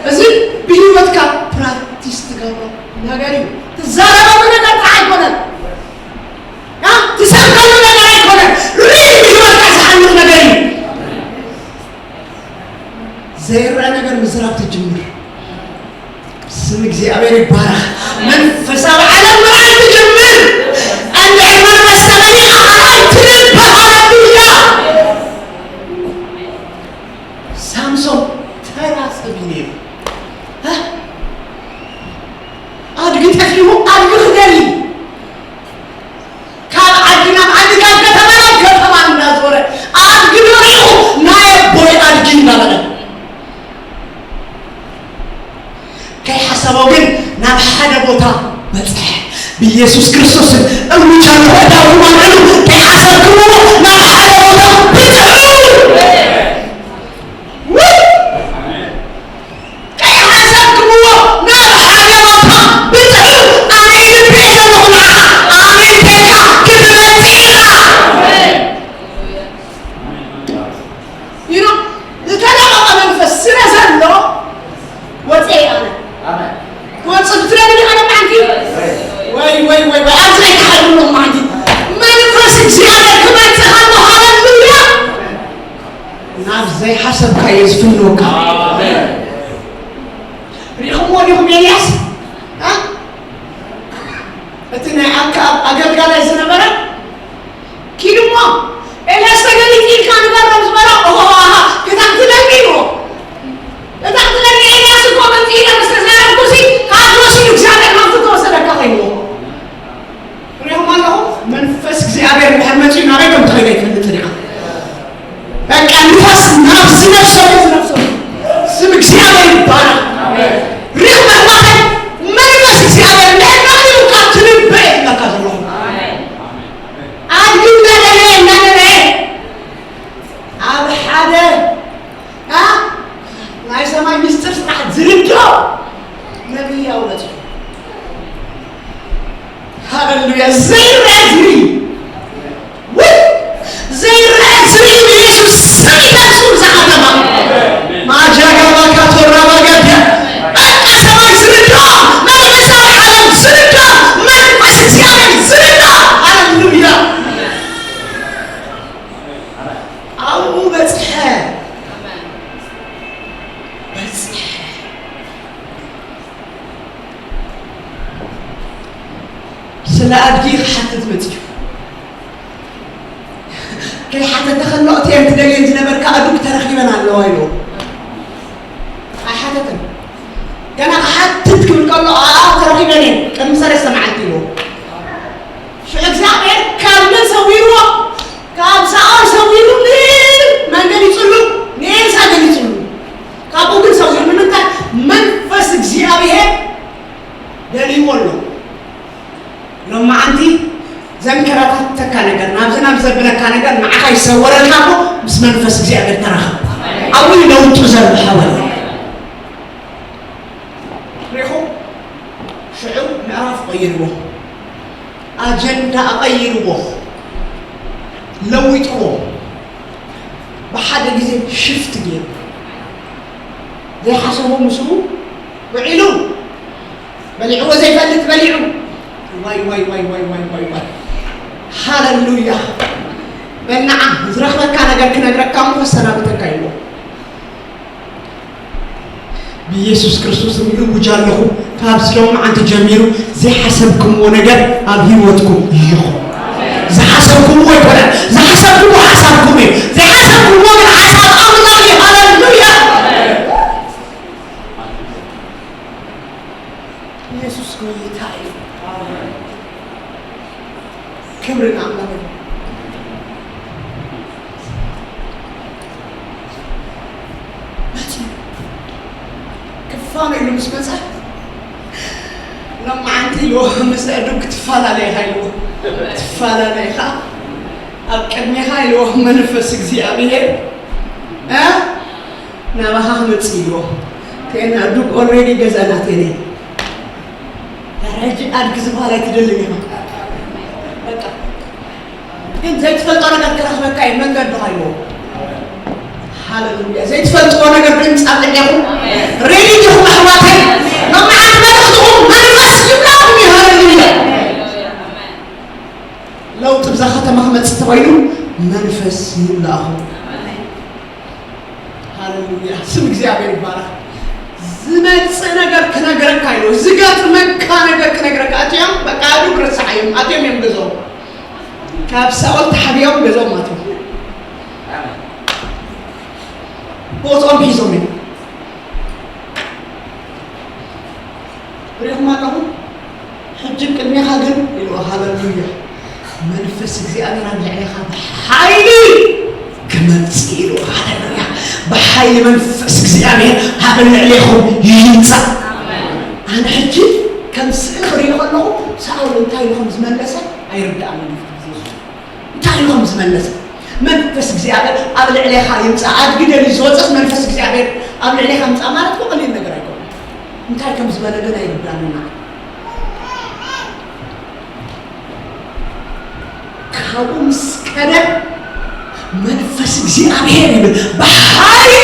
እዚ ብሂወትካ ፕራክቲስ ትገብሮ ነገር እዩ ትዛረበሉ ነገር አይኮነን ትሰብከሉ ነገር አይኮነን ሪል ብሂወትካ ዝሓልፍ ነገር እዩ ዘይርአ ነገር ምዝራብ ትጅምር ስም እግዚአብሔር ይባረክ መንፈሳዊ ዓለም ምርኣይ ትጅምር እንድሕር መንፈስ ተመሊእኻ ኣራይ ትንበር ሃሌሉያ ሳምሶን ተራ ሰብ ነይሩ ኣድጊ ጠፊኡ ኣድጊ ክደሊ ካብ ዓዲ ናብ ዓዲ ካብ ከተማ ናብ ከተማ እናዞረ ኣድጊ ንሪኡ ናይ ኣቦይ ኣድጊ እናበለ ከይሓሰበው ግን ናብ ሓደ ቦታ በፅሐ ብኢየሱስ ክርስቶስን እውጫን ወዳው ማለሉ ከይሓሰብክዎ ናብ ሓደ ቦታ ብፅሑ ከይሓሰብክዎ ናብ ሓደ ቦታ ብፅሑ ኣሜን ቤተለኹና ኣሜን ቤካ ክትመፂኢኻ ይኖ ዝተለቐቐ መንፈስ ስለ ዘሎ ወፅአ ኣነ ወፅእ ትረግኒ ኣነ ማዓንቲ ወይ ኣብዚ ናይ ተሓልሎ ማዓንቲ መንፈስ እግዚአብሔር ክመፅእ ኣሎ ሃሌሉያ ናብ ዘይሓሰብካዮ ዝፍንወካ ሪኢኹምዎ ዲኹም ኤልያስ እቲ ናይ ኣክዓብ ኣገልጋላይ ዝነበረ ኪድሞ ኤልያስ ተገሊፅ ኢልካ ንገሮም ዝበሎ ክታክትለኒ ኢልዎ እታክትለኒ ኤልያስ እኮ ከምዚ ኢለ ምስ ተዛረብኩሲ ካብ ወሲዱ እግዚአብሔር ናብቲ ተወሰደካ ኸይዎ ሪኢኹም ኣለኹም መንፈስ እግዚአብሔር ድሕር መፂኡ ናበይ ከም ትኸይደ ይፈልጥ ዲኻ በቃ ንፋስ ናብ ዝነፍሰሉ ስም እግዚአብሔር ይባረክ ሪኢኹም ኣሕዋተይ መንፈስ እግዚአብሔር ንድሕር መፂኡካ ትንበእ የብለካ ዘለኹም ኣድጊ እናደለየ ኣብ ሓደ ናይ ሰማይ ምስጢር ስራሕ ዝርድኦ ነቢያው በፂሑ ሃሌሉያ ዘይርአ ዝርኢ ዘይርአ ዝርኢ ብኢየሱስ ስም ይነሱ እዛ ከተማ ማጃጋባካ ቶራባጋድያ በቃ ሰማይ ዝርድኦ መንፈሳዊ ዓለም ዝርድኦ መንፈስ እግዚአብሔር ዝርድኦ ሃሌሉያ ኣብኡ በፅሐ ስለ ኣድጊ ክሓትት መፅዩ ከይሓተተ ከሎ እትየን ትደልየን ዝነበርካ ኣዱግ ተረኺበን ኣለዋ ኢልዎ ኣይሓተትን ገና ክሓትት ክብል ከሎ ተረኺበን እየን ቅድሚ 3 መዓልቲ ኢልዎ ሽዑ እግዚአብሔር ካብ መን ሰዊርዎ ካብ ሳኦል ሰዊሩ መንገዲ ይፅሉ ንኤልሳ ገሊፅሉ ካብኡ ግን ሰዊሩ ንምንታይ መንፈስ እግዚአብሔር ደልይዎ ኣሎ ሎማዓንቲ ዘንከራተተካ ነገር ናብዝናብ ዘብለካ ነገር ንዓኻ ይሰወረልካ እኮ ምስ መንፈስ እግዚአብሔር ተራኸብ ኣብኡ ለውጡ ዘርብሓወል ሪኢኹም ሽዑ ምዕራፍ ቀይርዎ ኣጀንዳ ኣቐይርዎ ለዊጥዎ ብሓደ ግዜ ሽፍት ገይሩ ዘይሓሰቦ ምስኡ ውዒሉ በሊዕዎ ዘይፈልጥ በሊዑ ዋይ ሃሌሉያ በእናም ዝረኽበካ ነገር ክነግረካ ፈሰናብተካ ይሎ بيسوع كريستوس وجالهم كابسلهم عند جميل زي حسبكم ونجر أبيوتكم يخو زي حسبكم ويقول زي حسبكم وحسبكم زي حسبكم ومن حسب الله هاللويا يسوع كوي تاي كبرنا الله فاهم إنه مش مسح لما عندي له مسألة تفعل عليها له تفعل عليها أبكرني هاي له منفس زيابيه نباها متصيله كأن أدوك already جزالاتني رجع أركز بحالة تدلني إن زي تفلت أنا كره مكاي من قد هايو هاللويا زي تفلت أنا قد بنت أبلغهم ريدي هم أحواتي لما عندنا نخطهم ما نفس يبلغهم هاللويا لو تبزا ختم أحمد ستوينو منفس يبلغهم هاللويا سمك زيابير بارك زمن سنجر كنجر كايلو زجات مكة نجر كنجر كاتيام بقالو برسعيم أتيم يمجزو كابساول تحبيهم جزو ماتو بوزون بيزومين ريهم ما لهم حجك كلمة هاجر إلو هاللويا منفس زيادة عن العلاقة بحيلي كمان تسيلو هاللويا بحيلي منفس زيادة هذا اللي عليهم ينسى أنا حجي كم سئل يقولوا سأول انتهي لهم زمان لسه أيرجع من انتهي لهم زمان لسه منفس زيادة قبل عليها ينسى عاد قدر يزوجس منفس زيادة قبل عليها ينسى ما رتبو قليل نقرأ يقول انتهي كم زمان لنا أيرجع لنا كابوس كذا منفس زيادة بحالي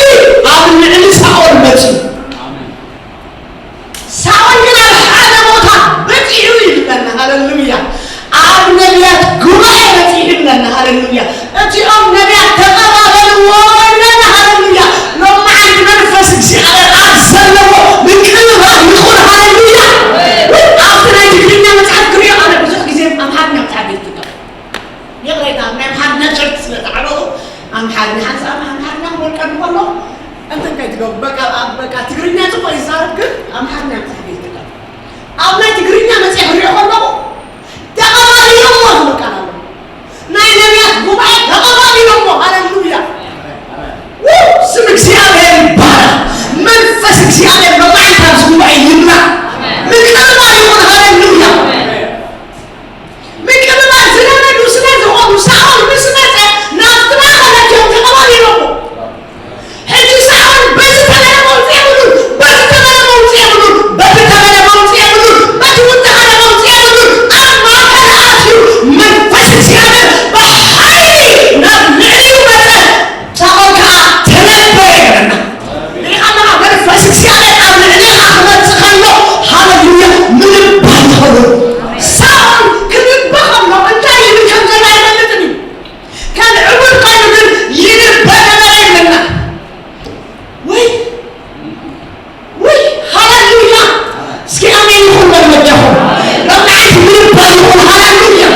قبل علي سأول بتي سأول من هذا موتا بتيجي لنا هاللويا أم نبيات قوي بتيجي لنا هاللويا أنتي أم نبيات تقرب لنا هاللويا لما عند منفس زيادة أرسله من كل ما يقول هاللويا أفتنا يجينا متعكرين أنا بزوج زين أم حدنا متعبين يقرأ إذا أم حدنا شرط سلطعه أم حدنا حسب أم حدنا مولكن والله أنت كي تقول بقى تقرينا تبغى يزارك أم حدنا متعبين أم لا تقرينا متعبين والله تقرأ يوم ما كان ناي نبيات قبائل تقرأ يوم هاللويا سمك زيادة بارا منفسك زيادة بقى يتابس قبائل يمنا من كلمة يقول هاللويا من كلمة زلنا دوسنا زوام ساول بسمته نافتنا على يوم تقرأ يوم هدي ساول بس تمنى موت يعملون بس تمنى موت يعملون بس تمنى موت يعملون بس وانتهى موت يعملون أما كان أشيو منفسك زيادة بحالي نبني مثلا ساول كا تنبه لأننا منفسك زيادة قبل عليه أحمد تخلو هاللويا من البحر ساول كان يبخل لو أنت اللي كان زمان يملتني كان عمر قلب ينبه لنا وي هاللويا سكي أمين يقول من وجههم لما عيد من البحر يقول هاللويا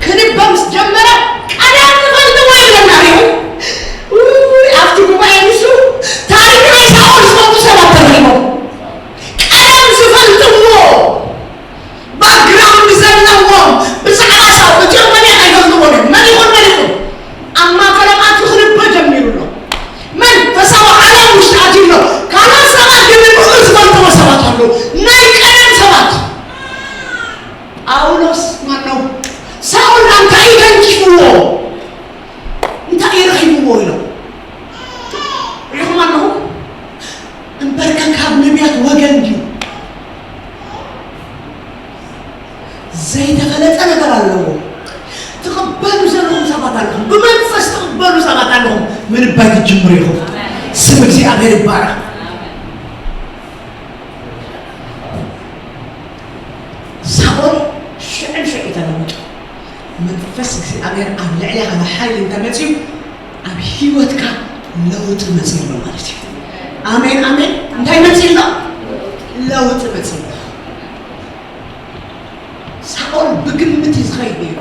كان بمس جمرة أنا أتفضل وين لنا اليوم أفتي قبائل يسوع تعرف ما يساوي صوت سبعة تريمو أنا مسفلتمو باكراوند زلناهم بس على ساو بجمعني أيضاً من يقول ملكم أما كلمات يخرب بجميله من فسوى على مشتاجين له كان سبعة من المؤمن سفلتمو سبعة له ناي كلام سبعة أولوس منو ساول أنت أيضاً كيفو أنت أيضاً كيفو له رغم أنه انبركك هاب نبيات وجندي زي دخلت أنا قرالهم تقبلوا زلهم سبعة لهم بمنفس تقبلوا سبعة لهم من البيت الجمريهم سمك زي أغير البارة ساول شعن شعيتا منفس እግዚአብሔር ኣብ ልዕሊኻ ብሓይሊ እንተመፅዩ ኣብ ሂወትካ ለውጥ መፅእ ኣሎ ማለት እዩ ኣሜን ኣሜን እንታይ መፅእ ኣሎ ለውጥ መፅእ ኣሎ ሳኦል ብግምት ይዝኸይድ ነይሩ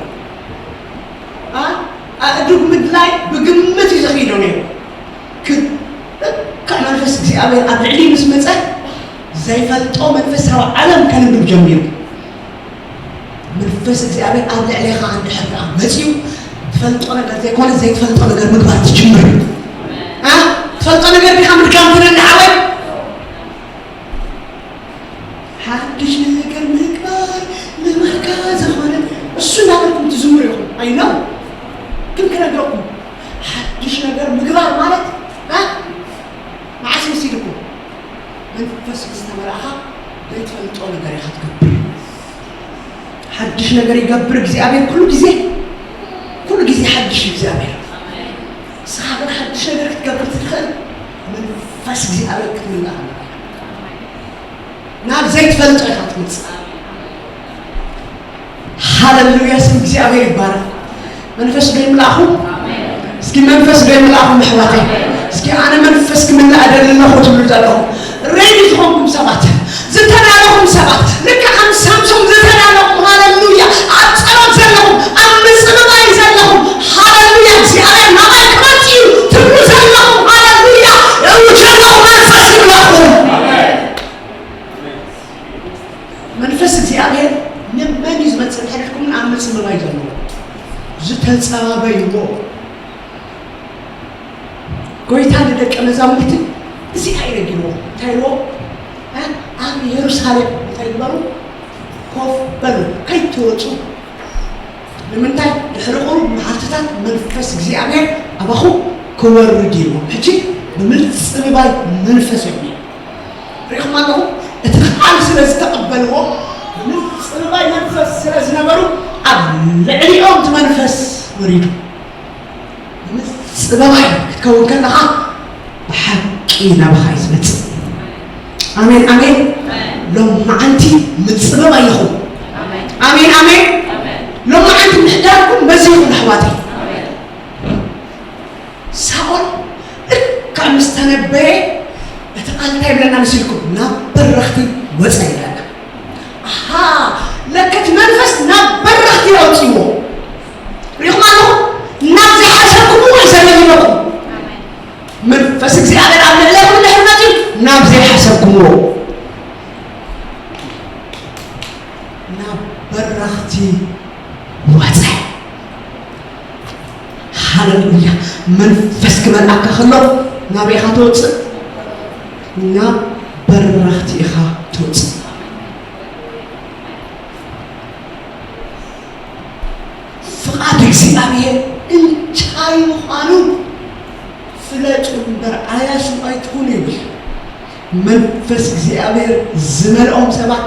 أدوك مدلاي بقمتي زخيدوني كان منفس እግዚአብሔር ኣብ ልዕሊ ምስ መፀ ዘይፈልጦ መንፈሳዊ ዓለም ከን ብጀሚሩ መንፈስ እግዚአብሔር ኣብ ልዕሊኻ እንድሕር መፅዩ ትፈልጦ ነገር ዘይኮነ ዘይትፈልጦ ነገር ምግባር ትጅምር ትፈልጦ ነገር ዲኻ ምድጋም ትነድሓወይ ሓድሽ ነገር ምግባር ንመርካ ዝኾነ እሱ ናበልኩም ትዝምሩ ኢኹም ኣይነው ግን ክነግረኩም ሓድሽ ነገር ምግባር ማለት معاسي سيدكم من فس استمرها بيتفلتوا ነገር ይخطكم حدش ነገር ይገብር እግዚአብሔር كل ጊዜ حدش እግዚአብሔር صاحب حدش ነገር ትገብር ትخل من فس እግዚአብሔር ክትምላ ናብ ዘይትፈልጡ ይخطكم ሃሌሉያ ስም እግዚአብሔር ይባረክ መንፈስ ገይምላኹ እስኪ መንፈስ ገይምላኹ ምሕዋቴ እስኪ أنا منفس كمن أدل الله وتبلو دلهم ريدهم سبات زتنا لهم سبات لك عن سامسون زتنا لهم هاللويا أتصرف زلهم أمسنا ما يزلهم هاللويا زيادة ما يكمتيو تبلو زلهم هاللويا وجلهم منفس لهم منفس زيادة نمن يزمت سنحركم من أمسنا ما يزلهم زتنا سبابيو قويت هذا دك أنا زاملت زي هاي رجلوا تايلو عم يرسالة تايلو خوف بلو كي توتو لمن تاي يحرقوا محطات منفس زي عمل أباخو كور رجلوا هجي بملص باي منفس يمين ريخ ما له اتخال سلاز تقبلوا بملص باي منفس سلاز نبرو العليهم منفس وريدو سبباي تكون كلها بحقي نبخاي سمت آمين آمين لو ما أنتي متسببا يخو آمين آمين لو ما أنتي محتاجكم مزيد حواتي سأقول كم استنبه اتقال تايب لنا نسيلكم نبرختي وزعي لنا لك تنفس نبرختي أوتيمو ريخم عنه نبزي حسبكم وعزمينكم منفس እግዚአብሔር ኣብ ልዕሊ ኩሉ ሕርመት نبزي حسبكم نبرختي وزع هاللويا منفس كمان أكخلو نبي خاتوت نبرختي خاتوت فقط እግዚአብሔር እንታይ ምዃኑ ፍለጡ እምበር ኣያስምዐይትኩን ይብል መንፈስ እግዚአብሔር ዝመልኦም ሰባት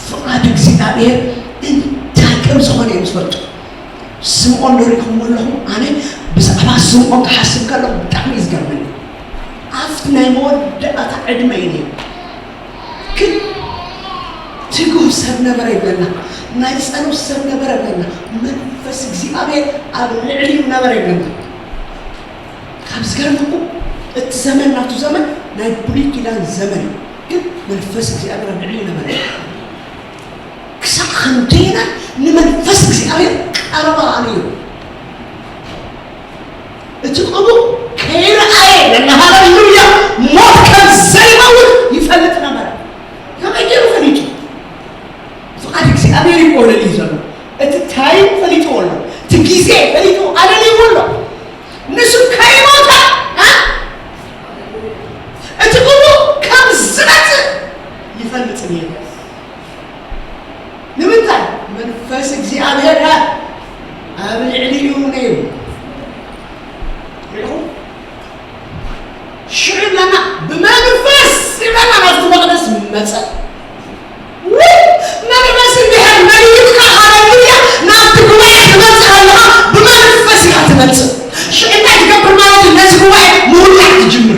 ፍቃድ እግዚአብሔር እንታይ ከም ዝኾነ እዮም ዝፈልጡ ስምዖን ዶሪኹም ኣለኹም ኣነ ብዛዕባ ስምዖን ክሓስብ ከለኹ ብጣዕሚ እዩ ዝገርመኒ ኣብቲ ናይ መወዳእታ ዕድመ እዩ ነይሩ ግን ትጉህ ሰብ ነበረ ይብለና ናይ ጸሎት ሰብ ነበረ ይብለና መንፈስ እግዚአብሔር ኣብ ልዕሊኡ ነበረ ይብለና ካብ ዝገርመኩም እቲ ዘመን ናቱ ዘመን ናይ ብሉይ ኪዳን ዘመን ግን መንፈስ እግዚአብሔር ኣብ ልዕሊኡ ነበረ ክሳብ ክንደይና ንመንፈስ እግዚአብሔር ቀረባ እዩ እቲ ቆሙ ከይረአየ ለና ሃሌሉያ ሞት ከዘይመውት ይፈልጥ ነበር ከመይ ገይሩ ፈሊጡ ፍቃድ እግዚአብሔር ይቆለል ይዘሉ እቲ ታይም ፈሊጡ ወሎ እቲ ጊዜ ፈሊጡ አለል ይወሎ ንሱ ከይሞታ እቲ ቆሙ ከም ዝመት ይፈልጥ ነበር ንምንታይ መንፈስ እግዚአብሔር ኣብ ልዕሊኡ ነይሩ شعب لنا بمنفس لنا نفس مقدس مزا منفس بهذا مليك هاللويا نعطيك واحد مزا الله بمنفس يعتمد شعب ما يتكبر مالك الناس واحد مولع تجمر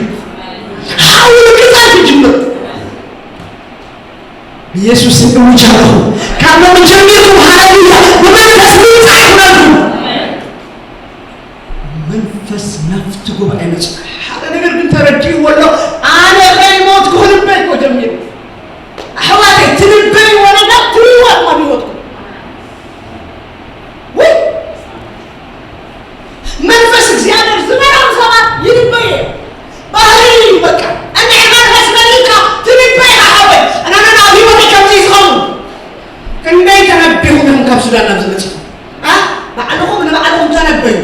حاول كذا تجمر يسوع سنوي جاره كانوا مجمرهم هاللويا بمنفس يعتمدهم መንፈስ እግዚአብሔር ዝመራው ሰባት ይልበየ ባህሪ በቃ እኔ መንፈስ መልካ ትልበየ አሁን እኔ ህይወት ከዚህ ይስሆኑ እንደይ ተነብዩም ከብሱዳን ነብዝመጽ ባዕልኩም ለባዕልኩም ተነበዩ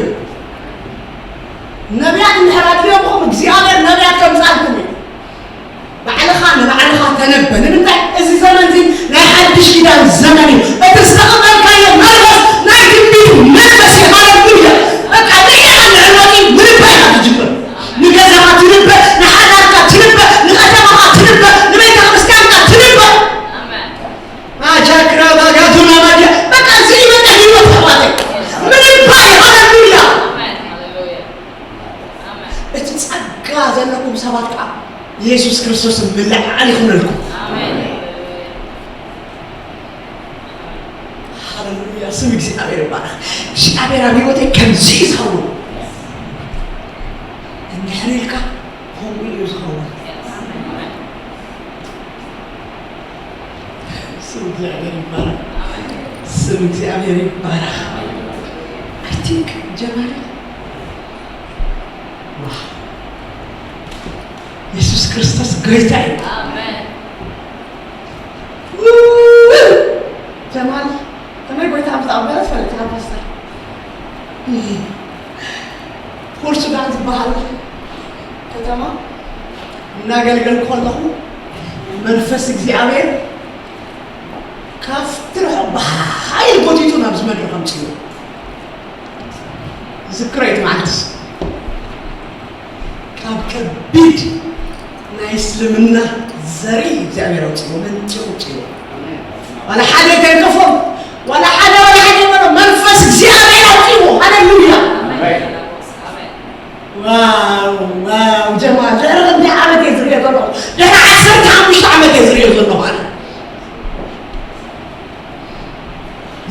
ነቢያት እንሐራድዮም እግዚአብሔር ነቢያት ከምጻልኩም ባዕልኻ ለባዕልኻ ተነበን እንታይ እዚ ዘመን እዚ ናይ ሓድሽ ኪዳን ዘመን እዩ እትስተቐበልካዮ መንፈስ ናይ ትንቢት መንፈስ ሃሌሉያ በቃ ንዕኻ ንዕመቲ ምንባይካ ትጅምር ንገዛኻ ትንበር ንሓዳርካ ትንበር ንቀደማኻ ትንበር ንቤተ ክርስቲያንካ ትንበር አጃክራ ባጋቱና ማዲያ በቃ እዚ ይመጣ ህይወት ተባለ ምንባይ ሃሌሉያ እቲ ጸጋ ዘለኩም ሰባት ቃ ኢየሱስ ክርስቶስ ብላዕል ይኹንልኩም አሜን ሃሌሉያ ስም እግዚአብሔር ይባረክ እግዚአብሔር አብዮቴ ከምዚ ይሰው እንድሕሪልካ ሆም ይዝኸው ስም እግዚአብሔር ይባረክ ስም እግዚአብሔር ይባረክ አይ ቲንክ ጀማል ኢየሱስ ክርስቶስ ጌታዬ አሜን ጀማል ተመይ ጎይታ አምጣበት ፈልታ ፓስተር ፖርቹጋል ዝበሃል ከተማ እናገልገል ከለኹ መንፈስ እግዚአብሔር ካፍትር በኃይል ጎቲቱ ናብ ዝመድረኽ ኣምፅኡ ዝክሬት ማለት ካብ ከቢድ ናይ እስልምና ዘሪ እግዚአብሔር ኣውፅኡ መንጭው ጭው ولا حدا يتنكفهم ولا حدا منفس እግዚአብሔር አውጥቶ ሃሌሉያ ዋው ዋው ጀማል ደረግ ዓመት ይዝሪዮ ዘሎ ደረ 15 ዓመት ይዝሪዮ ዘሎ ማለት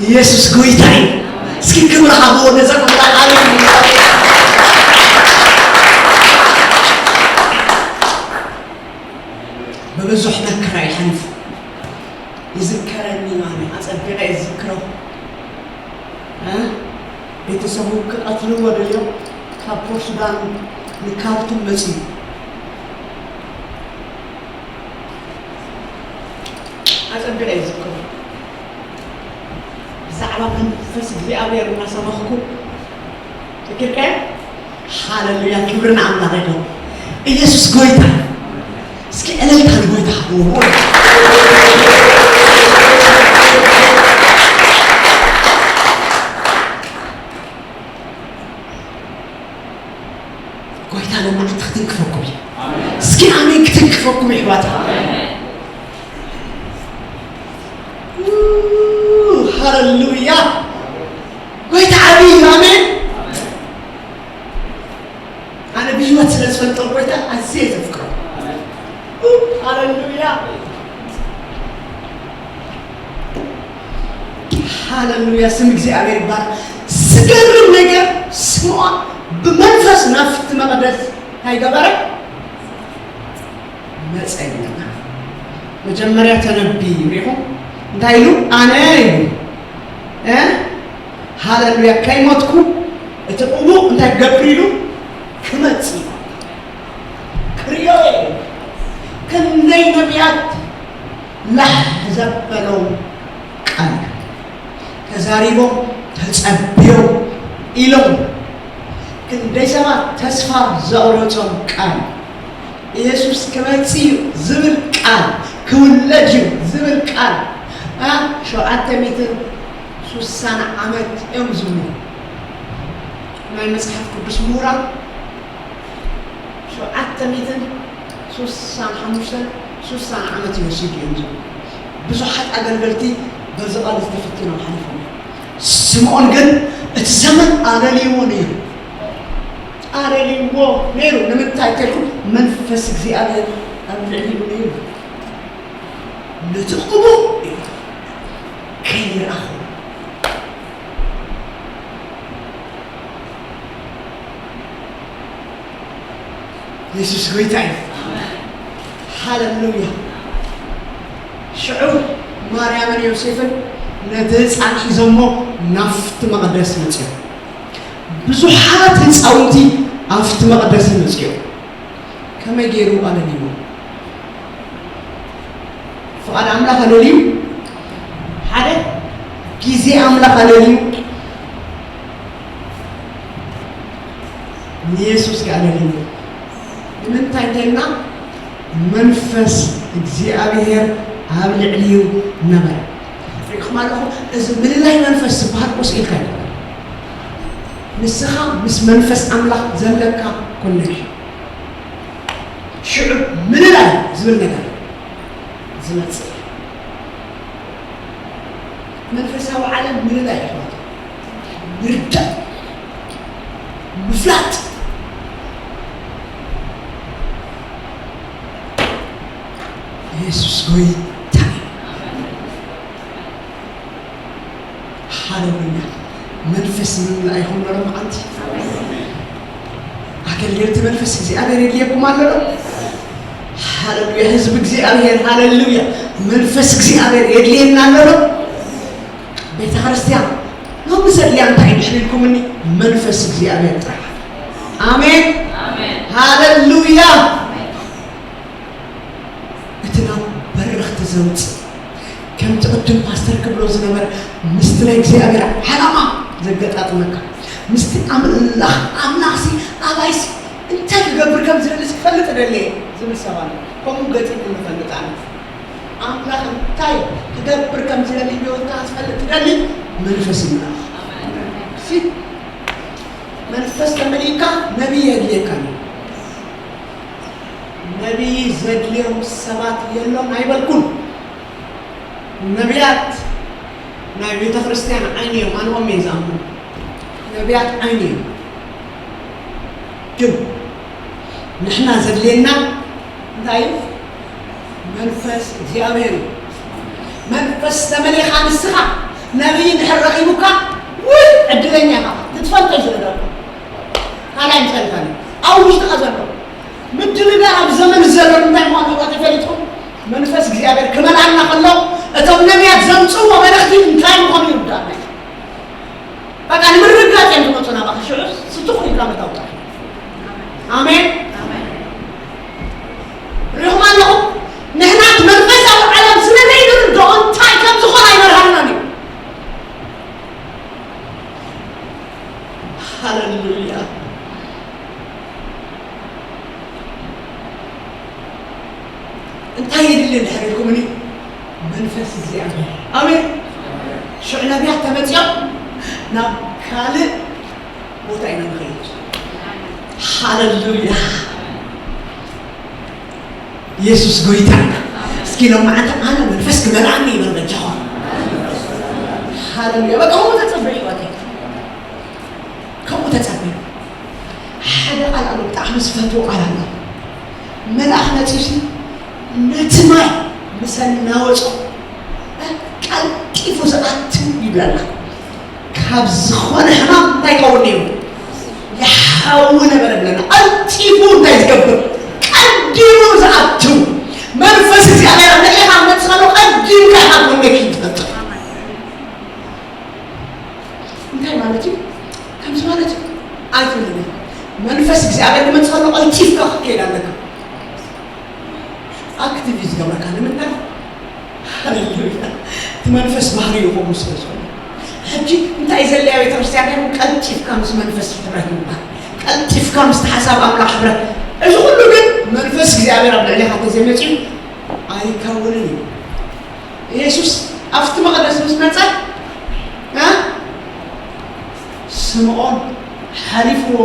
ኢየሱስ ጌታዬ እስኪ ክብር አቦ ነዘቀላ ሃሌሉያ በብዙሕ መከራ ይሐንፍ يذكرني معنا أصدق يذكره ቤተሰቡ ከቀትሉ ወደ ሊዮ ከፖርቹጋል ንካርቱም መጪ أصدق يذكره ብዛዕባ መንፈስ እግዚአብሔር እናሰማኽኩ ትክክል ሃሌሉያ ክብርን አምላክ ነው ኢየሱስ ጌታ እስኪ እልልታ ጌታ ጌታ ለማ ትክትንክፈኩም እስኪ አሜን ክትንክፈኩም ይሕዋታ ሃሌሉያ ጌታ አብይ አሜን አነ ቢወት ስለስፈንጠው ጌታ አዘይ ተፍቅረው ሃሌሉያ ሃሌሉያ ስም እግዚአብሔር ይባረክ ስገርም ነገር ስሟ በመንፈስ ናፍት መቅደስ ታይገበረ መጸኛ መጀመሪያ ተነብይ ይሁ እንዳይሉ አነ ሃሌሉያ ከይሞትኩ እትቁሙ እንዳይገብሪሉ ክመጽ ክሪዮ ከነይ ነቢያት ለዘበለው ቃል ተዛሪቦ ተጸብዮ ኢለው ክንደይ ሰባት ተስፋ ዘውረጾም ቃል ኢየሱስ ክመጽ ዝብል ቃል ክውለድ ዝብል ቃል ሸውዓተ ሜትር 60 ዓመት እዮም ዝብሉ ናይ መጽሐፍ ቅዱስ ምሁራን ሸውዓተ ሜትር 60 ዓመት ይወስድ እዮም ዝብሉ ብዙሓት አገልገልቲ በዚ ቃል ዝተፈተኖም ሓሊፎም ስምዖን ግን እቲ ዘመን አለልይዎ ነይሩ አለልይዎ ነይሩ ንምንታይ ተልኩ መንፈስ እግዚአብሔር ኣብ ልዕሊኡ ነይሩ ንትቕቡ ከይረኣኹ ኢየሱስ ጌታ እዩ ሃሌሉያ ሽዑ ማርያምን ዮሴፍን ነቲ ህፃን ሒዞሞ ናፍቲ መቅደስ መፅኦም ብዙሓት ህፃውንቲ ኣብቲ መቕደስ መፅኦም ከመይ ገይሩ ኣለልዩ ፍቓድ ኣምላኽ ኣለልዩ ሓደ ጊዜ ኣምላኽ ኣለልዩ ንየሱስ ኣለልዩ ንምንታይ እንተልና መንፈስ እግዚኣብሔር ኣብ ልዕልዩ ነበረ ሪኢኹም ኣለኹም እዚ ምልላይ መንፈስ ዝበሃል ቆስኢልካ ንስኻ ምስ መንፈስ ኣምላኽ ዘለካ ኮኔክሽን ሽዑ ምልላይ ዝብል ነገር ዝመፅእ መንፈሳዊ ዓለም ምልላይ ይሕወት ምርዳእ ምፍላጥ ኢየሱስ ጎይታ ሃሌሉያ መንፈስ ምልላይ ይኹን ሎ መዓንቲ ኣገልገልቲ መንፈስ እግዚኣብሔር የድልየኩም ኣሎ ዶ ሃሌሉያ ህዝቢ እግዚኣብሔር ሃሌሉያ መንፈስ እግዚኣብሔር የድልየና ኣሎ ዶ ቤተ ክርስቲያን ሎሚ ዘድልያ እንታይ ይድሕሪልኩምኒ መንፈስ እግዚኣብሔር ጥራሕ ኣሜን ሃሌሉያ እቲ ናብ በረኽቲ ዘውፅእ ከምቲ ቅድም ፓስተር ክብሎ ዝነበረ ምስቲ ናይ እግዚኣብሔር ዓላማ ዘገጣጥመካ ምስቲ ኣምላኽሲ ኣባይሲ እንታይ ክገብር ከም ዝደልስ ክፈልጥ ደልየ ዝብል ሰብ ኣሎ ከምኡ ገፂሙ ንፈልጥ ኣነ ኣምላኽ እንታይ ክገብር ከም ዝደሊ ብሂወትካ ዝፈልጥ ትደሊ መንፈስ ይምላኽ መንፈስ ተመሊእካ ነቢይ የድልየካ ነቢይ ዘድልዮም ሰባት የሎም ኣይበልኩን ነቢያት ናይ ቤተ ክርስቲያን ዓይኒ እዮም ኣንኦም እየ ዝኣምኑ ነቢያት ዓይኒ እዮም ግን ንሕና ዘድልየና እንታይ እዩ መንፈስ እግዚኣብሔር እዩ መንፈስ ተመሊእኻ ንስኻ ነቢይ እንድሕር ረኺቡካ ውይ ዕድለኛ ኢኻ ክትፈልጦ እዩ ዝረዳእካ ካልኣይ ምፀልካኒ ኣብ ውሽጥኻ ዘሎ ምድልጋል ኣብ ዘመን ዘሎ እንታይ ምዃኑ ተፈሊጥኩም መንፈስ እግዚኣብሔር ክመልኣና ከሎ እቶም ነቢያት ዘምፅዎ መልእኽቲ እንታይ ምዃኑ ይርዳእና በቃ ንምርግጋፅ እዮም ዝመፁ ናባኻ ሽዑ ስትኹን ኢልካ መታውጣ ኣሜን ሪኢኹም ኣለኹም ንሕናት መንፈሳዊ ዓለም ስለዘይንርድኦ እንታይ ከም ዝኾነ ኣይመርሃልናን እዩ ሃሌሉያ እንታይ የድሊ እንድሕር ኢልኩምኒ መንፈስ እግዚኣብሔር ኣሜን ሽዑ ነቢያት ተመፅኦም ናብ ካልእ ቦታ ኢና ንኸይድ ሃሌሉያ ኢየሱስ ጎይታ እስኪ ሎም መዓልቲ ኣነ መንፈስ ክመልኣኒ ይበልበጃኹ ሃሌሉያ በቃ ከምኡ ተፀበዩ ሕወተይ ከምኡ ተፀበዩ ሓደ ቃል ኣሎ ብጣዕሚ ዝፈትዎ ቃል ኣሎ መልኣኽ መፂሲ ነቲ ማይ ምስ እናወፆ ቀልጢፉ ዝኣትው ይብለና ካብ ዝኾነ ሕማም እንታይ ይኸውን ነይሩ ይሓዊ ነበረ ብለና ቀልጢፉ እንታይ ዝገብር ቀዲሙ ዝኣትው መንፈስ እግዚኣብሔር ኣብ ልዕሊኻ መፅእ ከሎ ቀዲምካ ኢኻ ኮኔክሽን ትፈጥር እንታይ ማለት እዩ ከምዚ ማለት እዩ ኣይትብለኒ መንፈስ እግዚኣብሔር ክመፅእ ከሎ ቀልጢፍካ ክትከይድ ኣለካ ኣክቲቭ እዩ ዝገብረካ ንምንታይ ሃሌሉያ እቲ መንፈስ ባህሪ ይኹም ስለ ዝኾነ ሕጂ እንታይ ዘድልያ ቤተ ክርስቲያን ደግሞ ቀልጢፍካ ምስ መንፈስ ሕብረት ምባል ቀልጢፍካ ምስቲ ሓሳብ ኣምላኽ ሕብረት እዚ ኩሉ ግን መንፈስ እግዚኣብሔር ኣብ ልዕሊኻ ተዘይመፅኡ ኣይከውንን እዩ ኢየሱስ ኣብቲ መቕደስ ምስ መፀ ስምዖን ሓሊፍዎ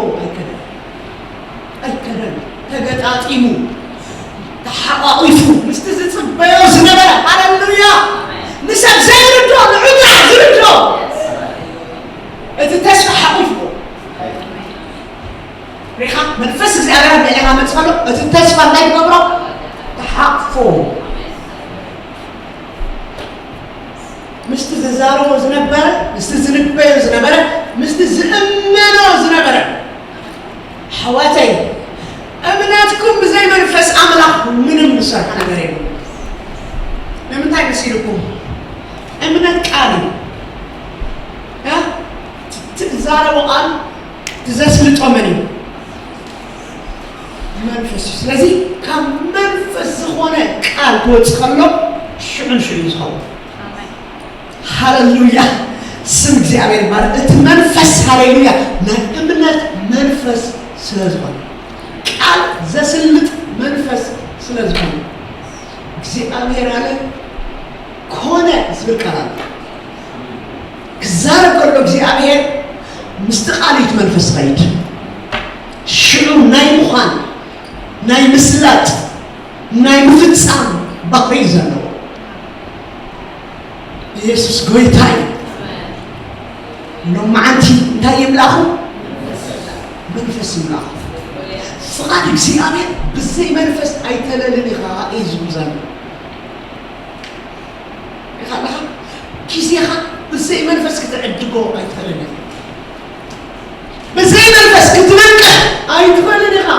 ኣይከደን ተገጣጢሙ ተሓቋቂፉ ምስቲ ዝፅበዮ ዝነበረ ሃሌሉያ ንሰብ ዘይርድኦ ንዑናዕ ዝርድኦ እቲ ተስፋ ሓቂፍዎ ሪኢኻ መንፈስ እግዚኣብሔር ኣብ ልዕሊኻ መፅእ ከሎ እቲ ተስፋ እንታይ ትገብሮ ተሓቅፎ ምስቲ ዝዛረቦ ዝነበረ ምስቲ ዝንበዮ ዝነበረ ምስቲ ዝእመኖ ዝነበረ ኣሕዋተይ እምነትኩም ብዘይ መንፈስ ኣምላኽ ምንም ዝሰርሖ ነገር የለን ንምንታይ መሲልኩም እምነት ቃል እዩ ትዛረቦ ቃል تزسلط أمني منفس لذي كم منفس خونه قال توتخلو شعن شو يزخو هاللويا سم እግዚአብሔር ማለት መንፈስ ሃሌሉያ ለእምነት መንፈስ ስለዝሆነ ቃል ዘስልጥ መንፈስ ስለዝሆነ እግዚአብሔር አለ ኮነ ዝብቃል كزارب كله እግዚአብሔር مستقاليت منفس غيد شعو ناي مخان ناي مسلات ناي مفتسام بقريزة له يسوس قويتاي لو معنتي ناي يملاخو منفس يملاخو فقال እግዚአብሔር بزي منفس ايتللني خا يزوزان يخلها كيزيخا بزي منفس كتعدقو ايتللني بزي منفس كتنقع ايتللني خا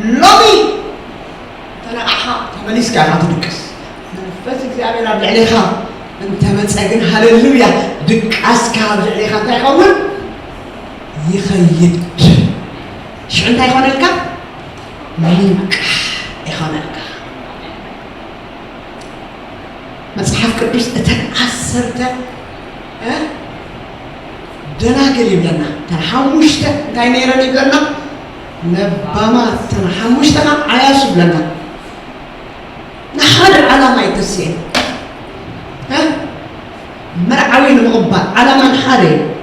لومي ترى احا تمليس كان هتدقس منفس እግዚአብሔር عبد عليها انت متصقن هاللويا دقاس كاب عليها انت يقول يخيد شو انت يكون لك منك يكون لك مصحف قدوس اتأثرت دناقل يبلنا تنحموشت انتاي نيران يبلنا نبما تنحموشتنا عياش يبلنا نحن العلامة يتسين مرعوين مغبا علامة نحارين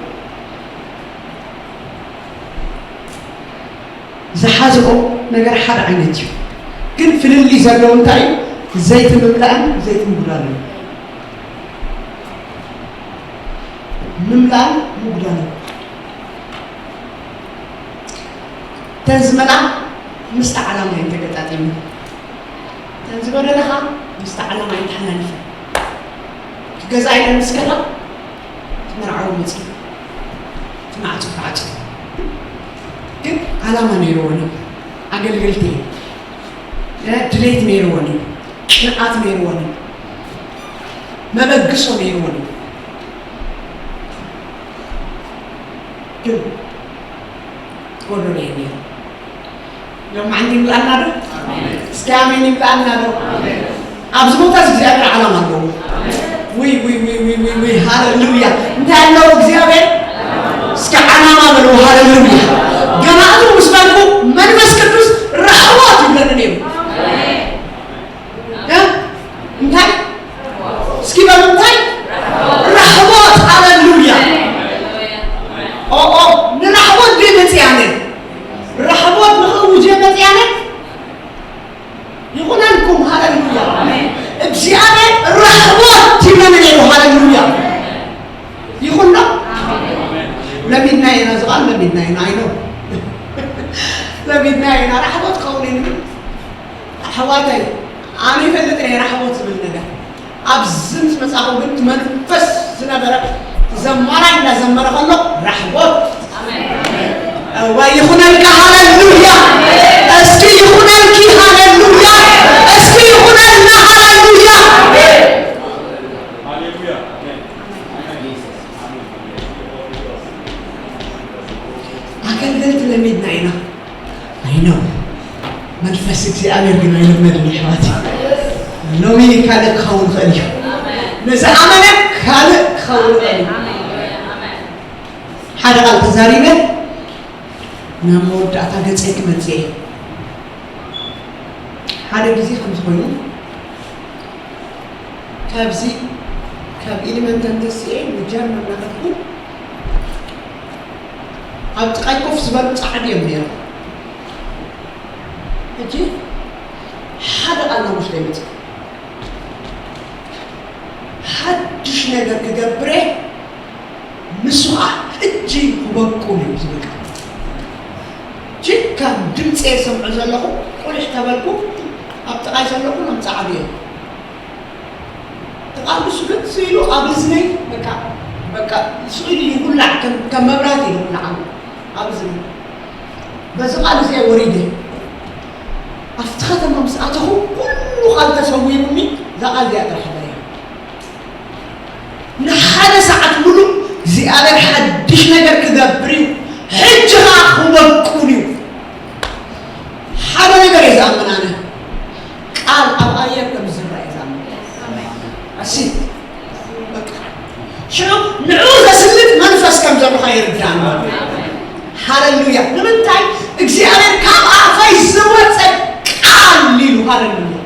زحازقو نجار حر عينتي كن في اللي زلون تاي زيت مملان زيت مقدار مملان مقدار تنزمنا مستعلم انت قطعتي تنزمنا لها مستعلم انت حنانف كجزاي المسكره مرعو متي تمعتو بعتو ግን ዓላማ ነው የሆነው አገልግልቴ ድሌት ነው የሆነው ቅንዓት ነው የሆነው መበግሶ ነው የሆነው ግን ወደኔ ነው لو عندي بلاننا ده استعملني بلاننا ده أبزموت እግዚአብሔር ዓላማ ነው وي وي وي وي وي وي هاللويا انت ያለው እግዚአብሔር እስከ ዓላማ ነው هاللويا جماعته مسبقو منفس قدوس رحوات يبلنني ها انتي اسكي بمنتي رحوات هاللويا او نرحوات بيمت يعني رحوات نخوج يمت يعني يقول لكم هاللويا بزيادة رحوات يبلنني هاللويا يقول لك لبينا ينزغال لبينا ينعينو لبينا ينا رحبوت قولين حواتي أنا فلتني رحبوت بالنجا أبزمت مساحو بنت منفس سنبرة زمرة إلا زمرة خلق رحبوت ويخون لك هاللويا اسكي يخون لك هاللويا اسكي يخون لنا هاللويا أكلت لميدنا هنا I know منفس እግዚአብሔር ግን አይለመድም ሕይወቴ ሎሚ ካለ ካውን ኸልዩ ነዛአመነ ካለ ካውን ኸልዩ ሓደ ቃል ተዛሪበ ናመወዳእታ ገጸክ መጽ ሓደ ጊዜ ከምዚ ኮይኑ ካብዚ ካብ ኤሌመንተሪ ተስኤ ንጀር መናኸትኩ ኣብ ጥቃይ ኮፍ ዝበሉ ጻዕዲ እዮም ነይሮም እጂ ሓደ ቃልና ውሽጢ ይመጽ ሓድሽ ነገር ክገብረ ንሱኻ እጂ ክበቁል እዩ ዝብል እጂ ካብ ድምፂ ሰምዑ ዘለኹ ቁልሕ ተበልኩ ኣብ ጥቃይ ዘለኹ nam ጻዕዲ እዮም ተቃልሱ ግን ስኢሉ ኣብ እዝነይ በቃ ስኢሉ ይሁላዕ ከም መብራት ይሁላዕ ኣብ እዝነይ በዚ ቃል እዚኣ ወሪደ أفتخذ مسأته كل قال تسويني ذا قال يا ترحبا نحن ساعة ملو زيادة حدش نجر كذا بريو ሃሌሉያ ንምንታይ እግዚአብሔር ካብ ኣፈይ ዝወፀ ቃል ኢሉ ሃሌሉያ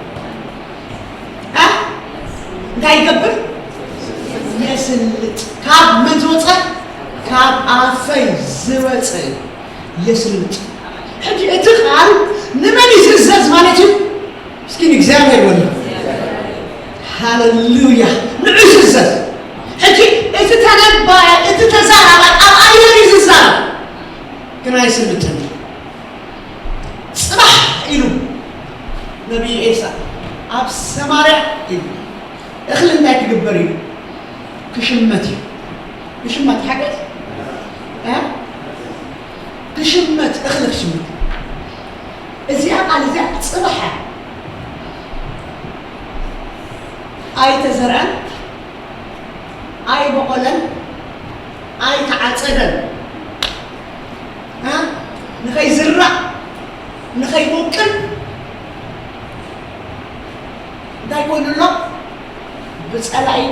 እንታይ ይገብር የስልጥ ካብ ምን ዝወፀ ካብ ኣፈይ ዝወፀ የስልጥ ሕጂ እቲ ቃል ንመን ይዝዘዝ ማለት እዩ እስኪ እግዚአብሔር ወለ ሃሌሉያ ንዑ ይዝዘዝ ሕጂ እቲ ተነባየ እቲ ተዛራባይ ኣብ ኣየር ይዝዛረብ ግን ኣይስልጥን ጽባሕ ኢሉ ነቢይ ኤልሳ ኣብ ሰማርያ ኢሉ እኽሊ እንታይ ክግበር ኢሉ ክሽመት እዩ ክሽመት ሓገዝ ክሽመት እኽሊ ክሽመት እዚኣ ቃል እዚኣ ጽባሕ ኣይተዘርአን ኣይበቆለን ኣይተዓፀደን ንኸይዝራእ ንኸይቦቅል እንታይ ኮይኑ ኣሎ ብፀላኢ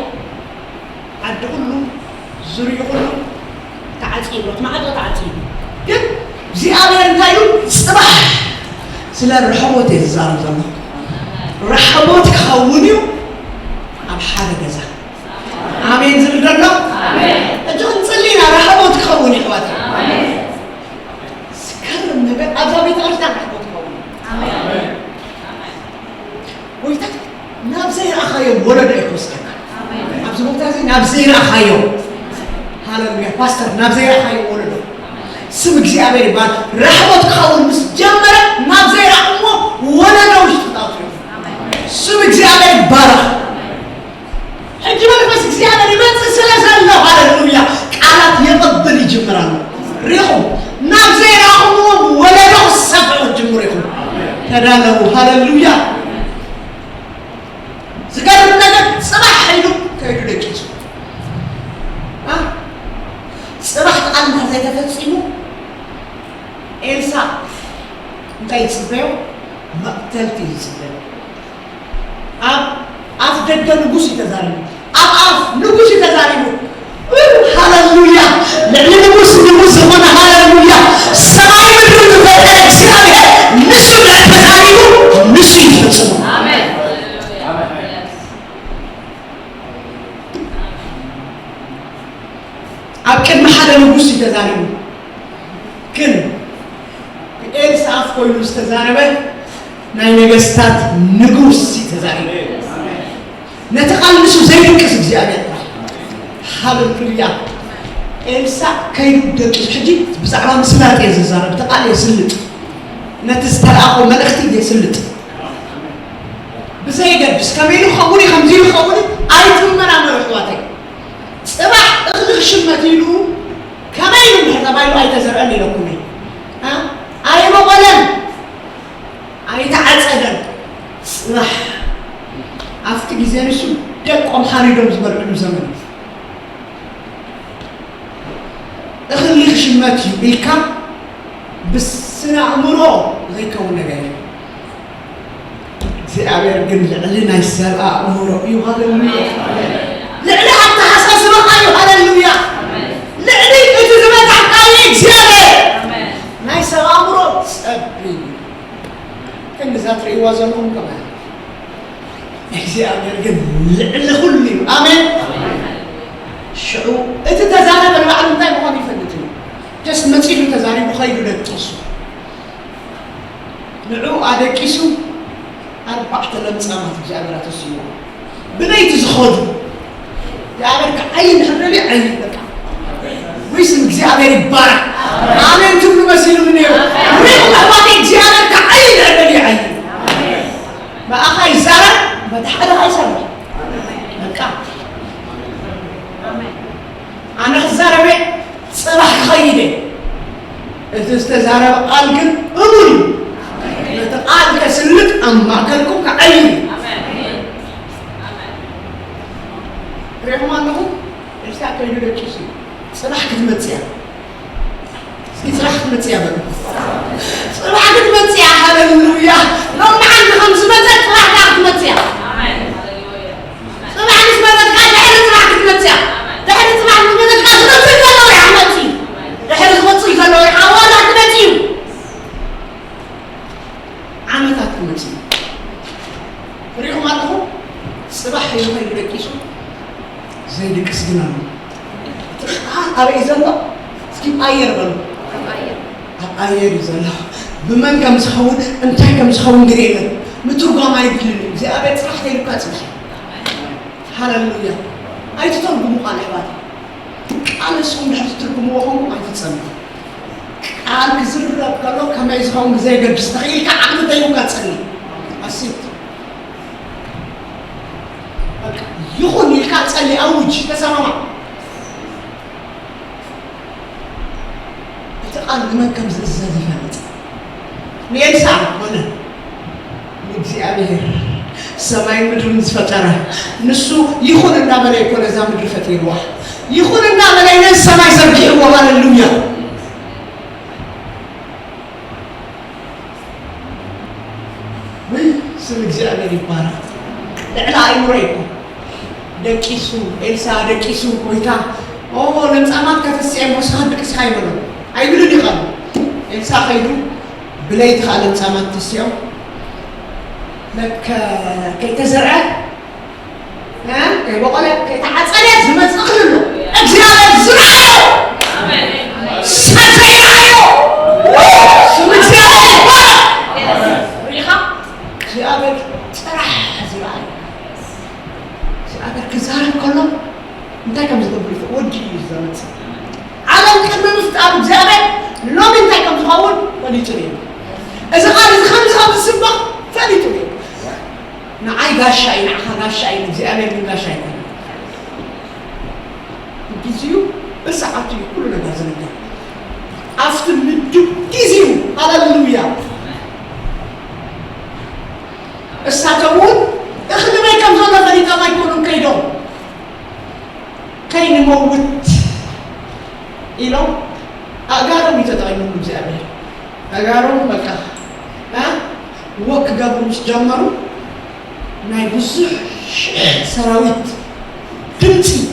ዓዲ ኩሉ ዙርዩ ኩሉ ተዓፂሉ ማዕጦ ተዓፂሉ ግን እግዚኣብሔር እንታይ ኢሉ ጽባሕ ስለ ረሕቦት እየ ዝዛረብ ዘሎ ረሕቦት ክኸውን እዩ ኣብ ሓደ ገዛ አሜን ዝብል ዘሎ እጅ ክንፅሊና ረሕቦት ክኸውን እዩ ሕዋት ዝገርም ነገር ኣብዛ ቤተ ክርስቲያን ረሕቦት ክኸውን ጎይታ ናብ ዘይረኣኻዮ ወለዶ ይክወስደካ ኣብዚ ቦታ እዚ ናብ ዘይረኣኻዮ ሃሌሉያ ፓስተር ናብ ዘይረኣኻዮ ወለዶ ስም እግዚአብሔር ይባል ረሕቦት ክኸውን ምስ ጀመረ ናብ ዘይረኣእሞ ወለዶ ውሽጢ ታውፅዩ ስም እግዚአብሔር ይባረክ ሕጂ መንፈስ እግዚአብሔር ይመጽእ ስለዘሎ ሃሌሉያ ቃላት የቀብል ይጅምራሉ ሪኹም ናብ ዘይረኣኽሞ ወለዶ ሰብዑ ጅምሩ ይኹም ተዳለዉ ሃሌሉያ ዝገርም ነገር ጽባሕ ኢሉ ከይዱ ደቂሱ ጽባሕ ቃል ዘይተፈፂሙ ኤልሳ እንታይ ይጽበዮ መቅተልቲ ይጽበዮ ኣብ ኣፍ ደገ ንጉስ ይተዛሪቡ ኣብ ኣፍ ንጉስ ይተዛሪቡ ሃሌሉያ ልዕሊ ንጉስ ዝኾነ ሃሌሉያ ሰማይ ምድሪ ዝፈጠረ እግዚአብሔር ንሱ ተዛሪቡ ንሱ ይፈጽሙ አሜን ኣብ ቅድሚ ሓደ ንጉስ ይተዛሪቡ ግን ኤልሳ ኣፍ ኮይኑ ዝተዛረበ ናይ ነገስታት ንጉስ ይተዛሪቡ ነቲ ቃል ንሱ ዘይደቅስ እግዚአብሔር ሃሌሉያ ኤልሳ ከይዱ ደቂሱ ሕጂ ብዛዕባ ምስላጥ እየ ዝዛረብ እቲ ቃል የስልጥ ነቲ ዝተለኣኾ መልእኽቲ የስልጥ ብዘይገድስ ከመይ ክኸውን እዩ ከምዚ ክኸውን ኣይትመራመሩ ኣሕዋተይ ጽባሕ እኽሊ ክሽመት ኢሉ ከመይ ኢሉ እንድሕር ተባሂሉ ኣይተዘርአን ኢለኩም ኣይበቆለን ኣይተዓፀደን ጽባሕ ኣብቲ ግዜ ንሱ ደቆም ሓሪዶም ዝበልዕሉ ዘመን እኽሊ ክሽመት እዩ ኢልካ ብስነ ኣእምሮ ዘይከውን ነገር እዩ እግዚአብሔር ግን ልዕሊ ናይ ሰብ ኣእምሮ እዩ ሃሌሉያ ልዕሊ ኣተሓሳስበካ እዩ ሃሌሉያ ልዕሊ እቲ ዝመታሕካዮ እግዚአብሔር ናይ ሰብ ኣእምሮ ፀቢ ክንዛ ትርእይዋ ዘለኹም ከማ እግዚአብሔር ግን ልዕሊ ኩሉ እዩ አሜን ሽዑ እቲ ተዛረበ ንባዕሉ እንታይ ምዃኑ ይፈልጥ እዩ ደስ መፂሉ ተዛሪቡ ኸይዱ ደቂሱ ንዑ ኣደቂሱ 4 ለምጻማት እግዚአብሔር ኣተስይዎ ብለይቲ ዝኸዱ እግዚአብሔር ከዓይን ሕረል ዓይን በቃ ወይስም እግዚአብሔር ይባረክ አሜን ትብሉ መሲሉ ምን ይው ሪቁ አባቴ እግዚአብሔር ከዓይን ሕረል ዓይን በአኻ ይዛረብ በተሓደ ኣይሰርሕ በቃ ኣነ ክዛረበ ጽባሕ ክኸይደ እቲ ዝተዛረበ ቃል ግን እሙን ነቲ ቃል ከስልጥ ኣብ ማእከልኩም ከዓይን ሪኹም ኣለኹም ኤልሳ ከይዱ ደቂሱ ጽባሕ ክትመፅያ እስኪ ጽባሕ ክትመፅያ በሉ ጽባሕ ክትመፅያ ሃሌሉያ ሎም ንዓንቲ ከም ዝመፀት ጽባሕካ ክትመፅያ ጽባሕ ምስ መፀትካ ድሕሪ ጽባሕ ክትመፅያ ድሕሪ ጽባሕ ምስ መፀትካ ዝመፅእ ከለዉ ኢኻ መፅእ ድሕሪ ዝመፅእ ከለዉ ኢኻ ዋላ أير بلو أير يزلا بمن كم سخون أنت كم سخون قرينا مترقى ما يقولني زي أبي تصرح تيلو كاتسمح هاللويا أي تترقموا على حباتي أنا سوون حرف ترقموا وهم أي تتسمح قال كزر قالوا كما يسخون زي قد بستغيل كعقل تيلو كاتسمح أسيت يخون يكاتسلي أوج تسمع قال لمن كم زلزال فهمت ليسع هنا نجزي عليه سماي مدرون فترة نسو يخون النعمة يكون زام مدر فتير واحد يخون النعمة لين السماي سبحيه وهاللويا وي سنجزي عليه بارا لعلا يمريكو دكيسو إلسا دكيسو كويتا أوه لمسامات كتسيع مسخان بكس خايمنو أيقولوا لي غلط إنسا خيدو بلايت خالد سامات تسيو لك كي تزرع ها كي بقولك كي تعصريت زمان تخللو أجزاء الزرعيو ساتيرايو سمت زرعيو ريخا زيابك ترح زرعيو زيابك كزارب كلهم انتا كم زدبريت ودي زمان عالم كم مفتاح زيابك لو من تاكم تقول فليترين إذا قال إذا خمس السبق فليترين نعاي غاشاي نعها غاشاي نزي أنا من غاشاي نجزيو بس عطي كلنا غازلنا أفتر ندو تيزيو هاللويا الساتمون إخذ ما يكم زونا فليتا ما يكونون كيدون كين موت إلو أقارن يتدعيون بزعبه أقارن بكا ها وك قبل مش جمروا ما يبصح سراويت تمتي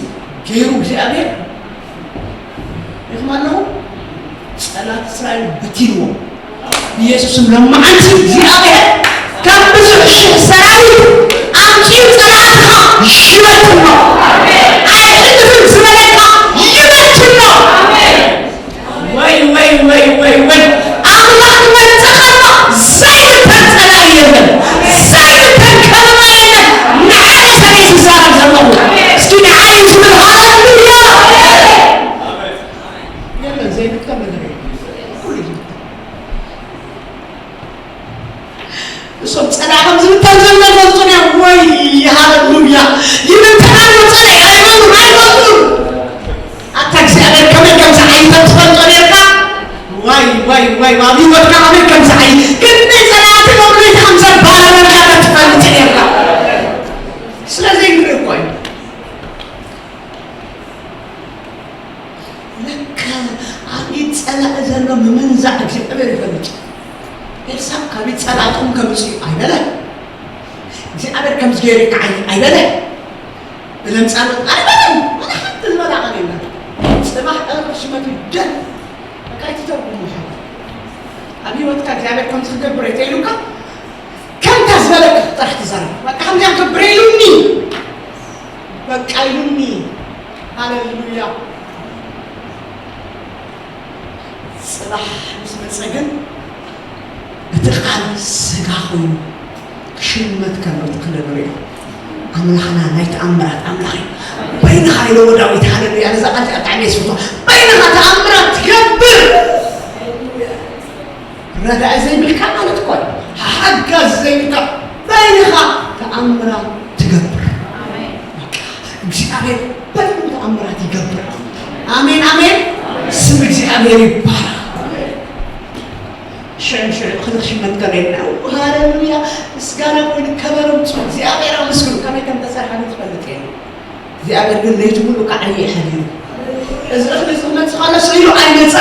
كيرو بزعبه إخوانه صلاة إسرائيل بتيرو بيسوس لما أنت بزعبه كم بصح سراويت أمشي صلاتها يمتنا أيضا في زمانك يمتنا وي الله من تخلى زايد تنتلايين زايد تنكلمين نعالي سنيس زارب زمو سكين عايز من هاللويا يلا زي نكتب كل صوت سلام زي تنزل نفسنا وي هاللويا يمن تعالوا صلي ايمن اتاكسي على كم ساعه تتفضل واي ما بي وقت عمل كم ساعه كنت صلاه المغرب 5 بارا كانت تفضل تلقى سلازي نقول لك عيد صلاه زلمه من زعك ابي فهمت يساب كبيت صلاتهم كمشي ايبله زي ابر كم زيرك اي ايبله بلن صلاه ايبله انا حتى الملا علينا سمح شمت الدم كايت تقوم أبي وقت كذا كنت خبرت إلوكا كم تزبلك تحت زرع وكم جام كبريلوني بكايلوني هاللويا صلاح اسم سجن بتقال سجاخوي شمت كانوا تقلبري أملاحنا نايت أمرات أملاحي بين خير وداوي هاللويا أنا زعلت أتعني سوته بينها تأمرات تكبر ردا زي بالكامل تقول حق زي بالكامل بينها تأمرات تكبر እግዚአብሔር በልዩ ተአምራት ይገብራል። አሜን አሜን። ስም እግዚአብሔር ይባረክ። ሸንሸን خلخش መከረና ሃሌሉያ ምስጋና ወይ ከበረም እግዚአብሔር አመስግኑ ከመከም ተሰራሐ ተፈልጠ እግዚአብሔር ግን ለይቱ ሁሉ ከአይ ይሐል እዝረፍ ለዝመት خلاص ይሉ አይነጻ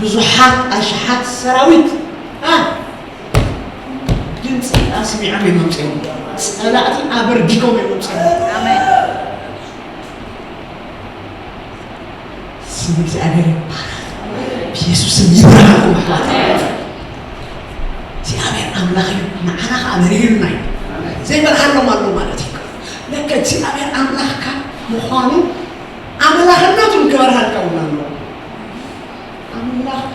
ብዙሓት አሽሓት ሰራዊት ድምፅ አስሚዐ መምጽኡ صلاتي أبرديكم يومسون آمين سمعت أنا بيسوع يبرهكم حوالي سيابير أملاخي معنا أمريكا ناي زي ما هلا ما لو مالتي لكن سيابير أملاخك مخانو አምላክነቱን ክበርሃል ቀውናለሁ አምላክ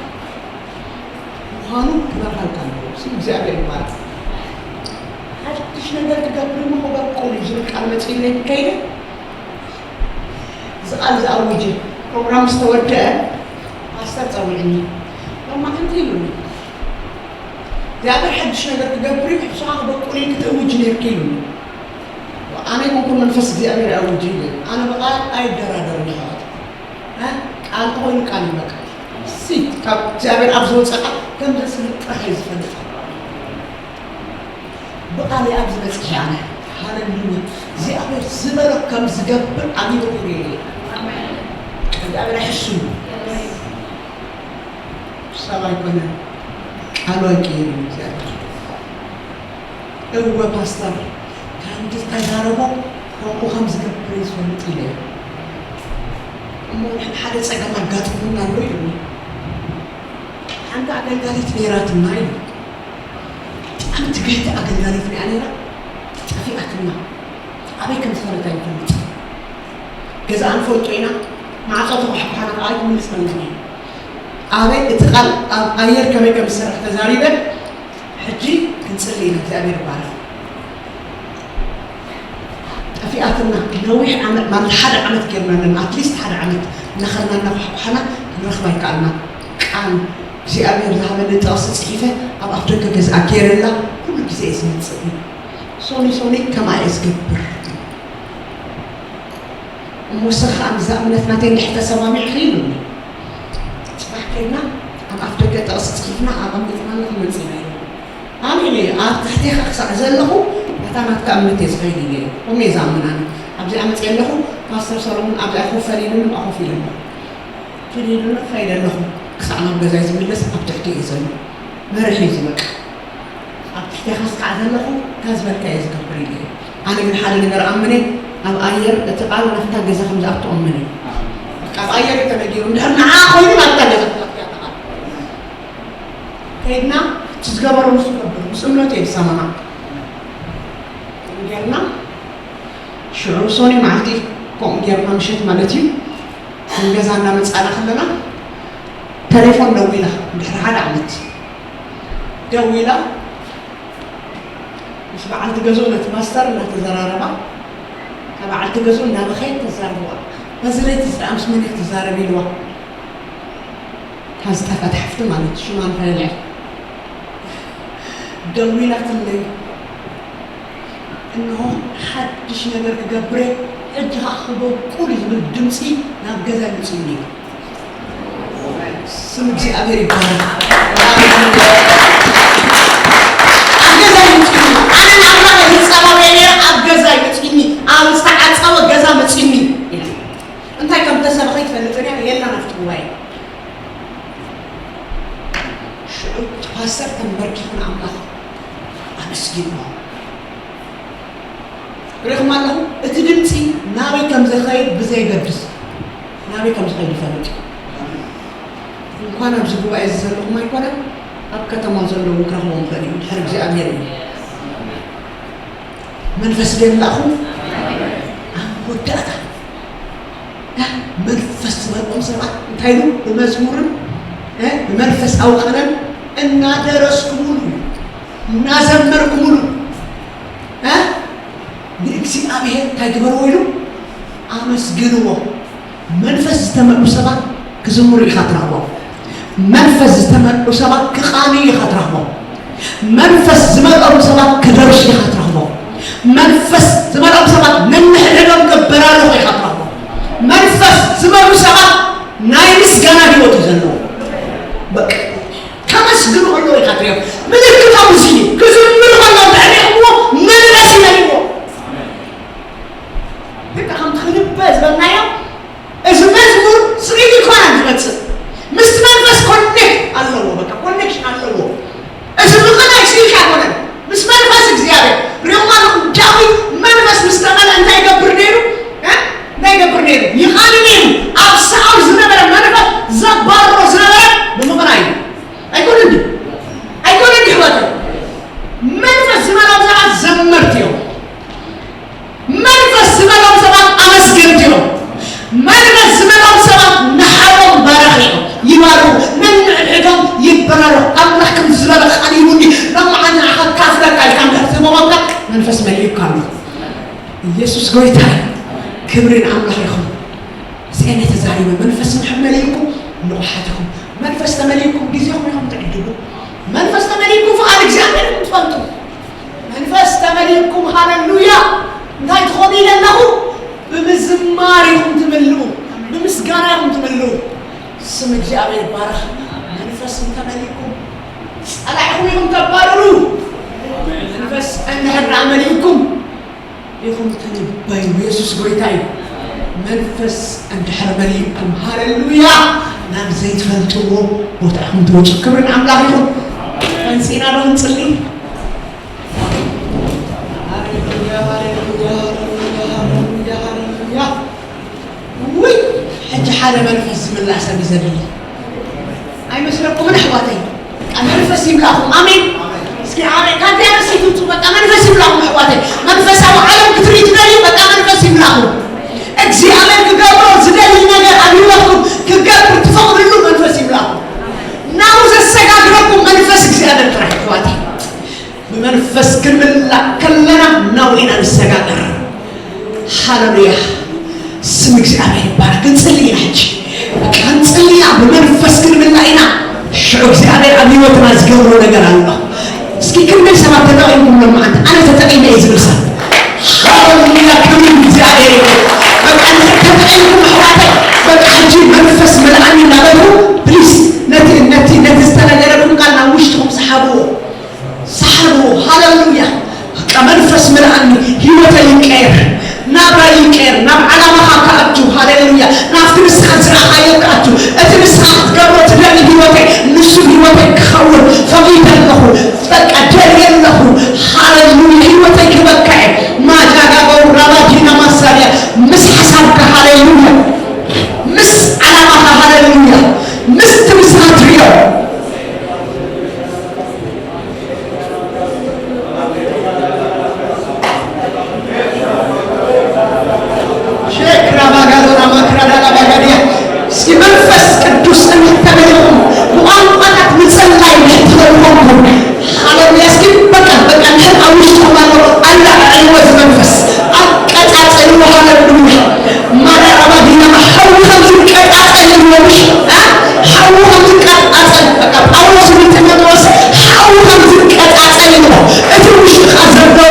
ወሃኑ ክበርሃል ቀውናለሁ እግዚአብሔር ይባርክ አዲስ ነገር ተገብሩ ነው ልጅ ቃል መጽለይ ከይደ زال زاوجي ፕሮግራም ስተወደ ፓስተር ጸውልኝ ለማ አንተ ይሉኝ እግዚአብሔር حدش ነገር ተገብሩ صح በቁልኝ ተውጅ ነርኪሉ انا ممكن منفس እግዚአብሔር አውጅ انا بقى አይደራደር ነው ቃል ቆይ ቃል ይበቃል ሲት ከእግዚአብሔር አብዞ ጸቃ ከምድረስ ልጥራህ ይፈልግ በቃል ያብዝ መስኪያና ሃሌሉያ እግዚአብሔር ዝበረ ከም ዝገብር አሚን ይሁን አሜን እግዚአብሔር ይحሱ ሰባይ በነ ቃል ወቂር እግዚአብሔር እወ ፓስተር ካንተ ተዛረቦ ወቁ ከም ዝገብር ይፈልጥ ይላል ሞን ሓደ ጸገም አጋጥሞና ነው ይሉኝ አንተ አገልጋሊት ኔራት ማይ አንተ ገይተ አገልጋሊት ያኔራ طفيئتنا عليكم سرتين فلت جزاء فوتينا مع صوت حنا قاعد من اسمنا أبي اتقال أير كمان كم سنة تزاريبا حجي كنسلينا تأمير بعرف طفيئتنا نوح عمل ما حدا عمل كمان لما أتليست حدا عمل نخلنا نروح حنا نخبر كلمة كان شيء أمير ذهب اللي تقصد صحيفة أو أفريقيا جزء كيرلا كل جزء اسمه تصدق سوني كما يسكبر وموسخ عن زامنة ماتين حتى سوامع خيلوني صباح كينا عم أفريقيا تقصد كيفنا عم يتمنى في منزلين عاملي تحتي خاص عزله متى تكمل تزغيني ليه ومي زامنا أبدي عم تقله ماستر صارون أبدي أخو فرينون أخو فرينون خير لهم كسعنا بجزاز ملس أبدي أحكي إذن ما رح يزمك أبدي خاص عزله كاز بركاز كبريلي أنا من حال نجار أمني أب أير تقال نفتح جزء خمسة أبتو أمني أب أير تمجيرون ده معاه خوي ما تجلس كيدنا تزجبر مسؤول تيجي سمانا جرنا شعور صوني معتي كم جرنا مشيت مالتي نجزانا مسألة خلنا تليفون دويلة بحر عملت دويلة مش بعد تجزون تماستر لا تزراربا بعد تجزون ده بخير تزربوا نزلت أمس منك تزربي الوا هستفاد حفت مالت شو ما نفعل دويلة اللي إنه حدش نقدر نجبره إجها خبر كل بالدمسي نبجز المسلمين سمجي أبيري بارك أبجز المسلمين أنا نعمل السبب يعني أبجز المسلمين أنا استعد سوا جز المسلمين أنت كم تسبقيت فلتني يلا نفتوي شو تفسر تنبركي من عمله أمسكينه رغم أنه أتدمتي ناوي كم زخير بزي قدس ناوي كم زخير يفرق وكان بزبوا عز زلق ما يكون أبكى تمازلوا وكرهوا مغني حرق زي أميري من فسدين لأخو وداتا من فسد سبعة تايلو بمزمور بمنفس أو خلل إن درسكم نازمركم بإكسئابه تجبروا له أمسجنوا منفس تمر سبع كزمر يخطره منفس تمر سبع كقاني يخطره منفس زمر سبع كدرش يخطره منفس زمر سبع ننحرم كبراله يخطره منفس زمر سبع نايمس جانا بيوت زنو بك كمس جنوا الله يخطره ملك تامزي كزمر الله تعلمه من نسينه بك هم تخلي بس بنايا إذا مزمور سريدي كمان بس مستمنفس كونك الله بك كونك الله إذا بقنا يصير كمان مستمنفس زيادة ريوم أنا جاوي منفس مستمن أنت يقبرنيرو ها يقبرنيرو يخالينيرو أبصار زنبرة منفس زبارو زنبرة بمقنعي أيكون عندي حواتي መንፈስ መልእካሉ ኢየሱስ ጎይታ ክብርን አምላክኩም سأنا تزاري منفس محمليكم نوحاتكم منفس تمليكم جزيهم يوم تعدلوا منفس تمليكم فعل جامل متفضل منفس تمليكم هاللويا نهاية خوني له بمزمارهم تملوا بمسجارهم تملوا سمك جامل بارخ منفس تمليكم على عقولهم تبارلوا منفس أنهر عمليكم يكون تنبين ويسوس قويتاي منفس عند حرمليكم هاللويا نام زيت فلتوه وتعهم توجه كبرنا عملاقكم فانسينا له نصلي هاللويا هاللويا هاللويا هاللويا وي حتى حالة منفس من الله سبي زبيلي أي مسلكم من حواتي منفس يملاهم آمين اسكي عامل كانت يا نسيتو تبقى منفس يملاهم حواتي منفس أو عالم كتريتنا لي بقى منفس يملاهم እግዚአብሔር ከገብረው ዝደል ነገር አብይወኩም ከገብር ተፈቅድሉ መንፈስ ይብላው ናው ዘሰጋግረኩም መንፈስ እግዚአብሔር ተራክዋቲ በመንፈስ ክምላ ከለና ናው ኢና ዘሰጋገር ሃሌሉያ ስም እግዚአብሔር ይባረክ እንጸልይናች እንጸልያ በመንፈስ ክምላ ኢና ሸው እግዚአብሔር አብይወትና ዝገብሮ ነገር አለ እስኪ ከመይ ሰባት ነው ማለት አነ ተጠቂመ ይዝብልሳ ሃሌሉያ ክብር እግዚአብሔር በቃጂ መንፈስ መልአኒ ናበሩ ፕሊዝ ነቲ ስተነገረኩም ቃልና ውሽጥኩም ሰሓቡ ሃሌሉያ መንፈስ መልአኒ ህይወተ ይቀየር ናብራ ይቀየር ናብ ዓላማኻ ከኣቱ ሃሌሉያ ናብቲ ንስኻ ዝረኣኻዮ ከኣቱ እቲ ንስኻ ክትገብሮ ትደሊ ህይወተይ ንሱ ህይወተይ ክኸውን ፈቒደ ኣለኹ በቃ ደልየ ኣለኹ ሃሌሉያ ህይወተይ ክበክዐ ማጃጋበው ራባዲና ማሳርያ ምስ ሓሳብካ ሃሌሉያ ምስ ዓላማኻ ሃሌሉያ ምስ ትምስኻ ትርዮ እስኪ መንፈስ ቅዱስ እንድትተመለኩም በቋንቋታት ምጸላይ እንድትተረጉሙ ሃሌሉያ እስኪ በቃ ንሕና ውሽጥኩም አለው አላ ሕይወት መንፈስ አቀጣጠሉ ሃሌሉያ ማዳራባዲና ሐውኸም ዝቀጣጠል ወምሽ ሐውኸም ዝቀጣጠል በቃ ጳውሎስ ጢሞቴዎስ ሐውኸም ዝቀጣጠል ነው እቲ ውሽጥኻ ዘለው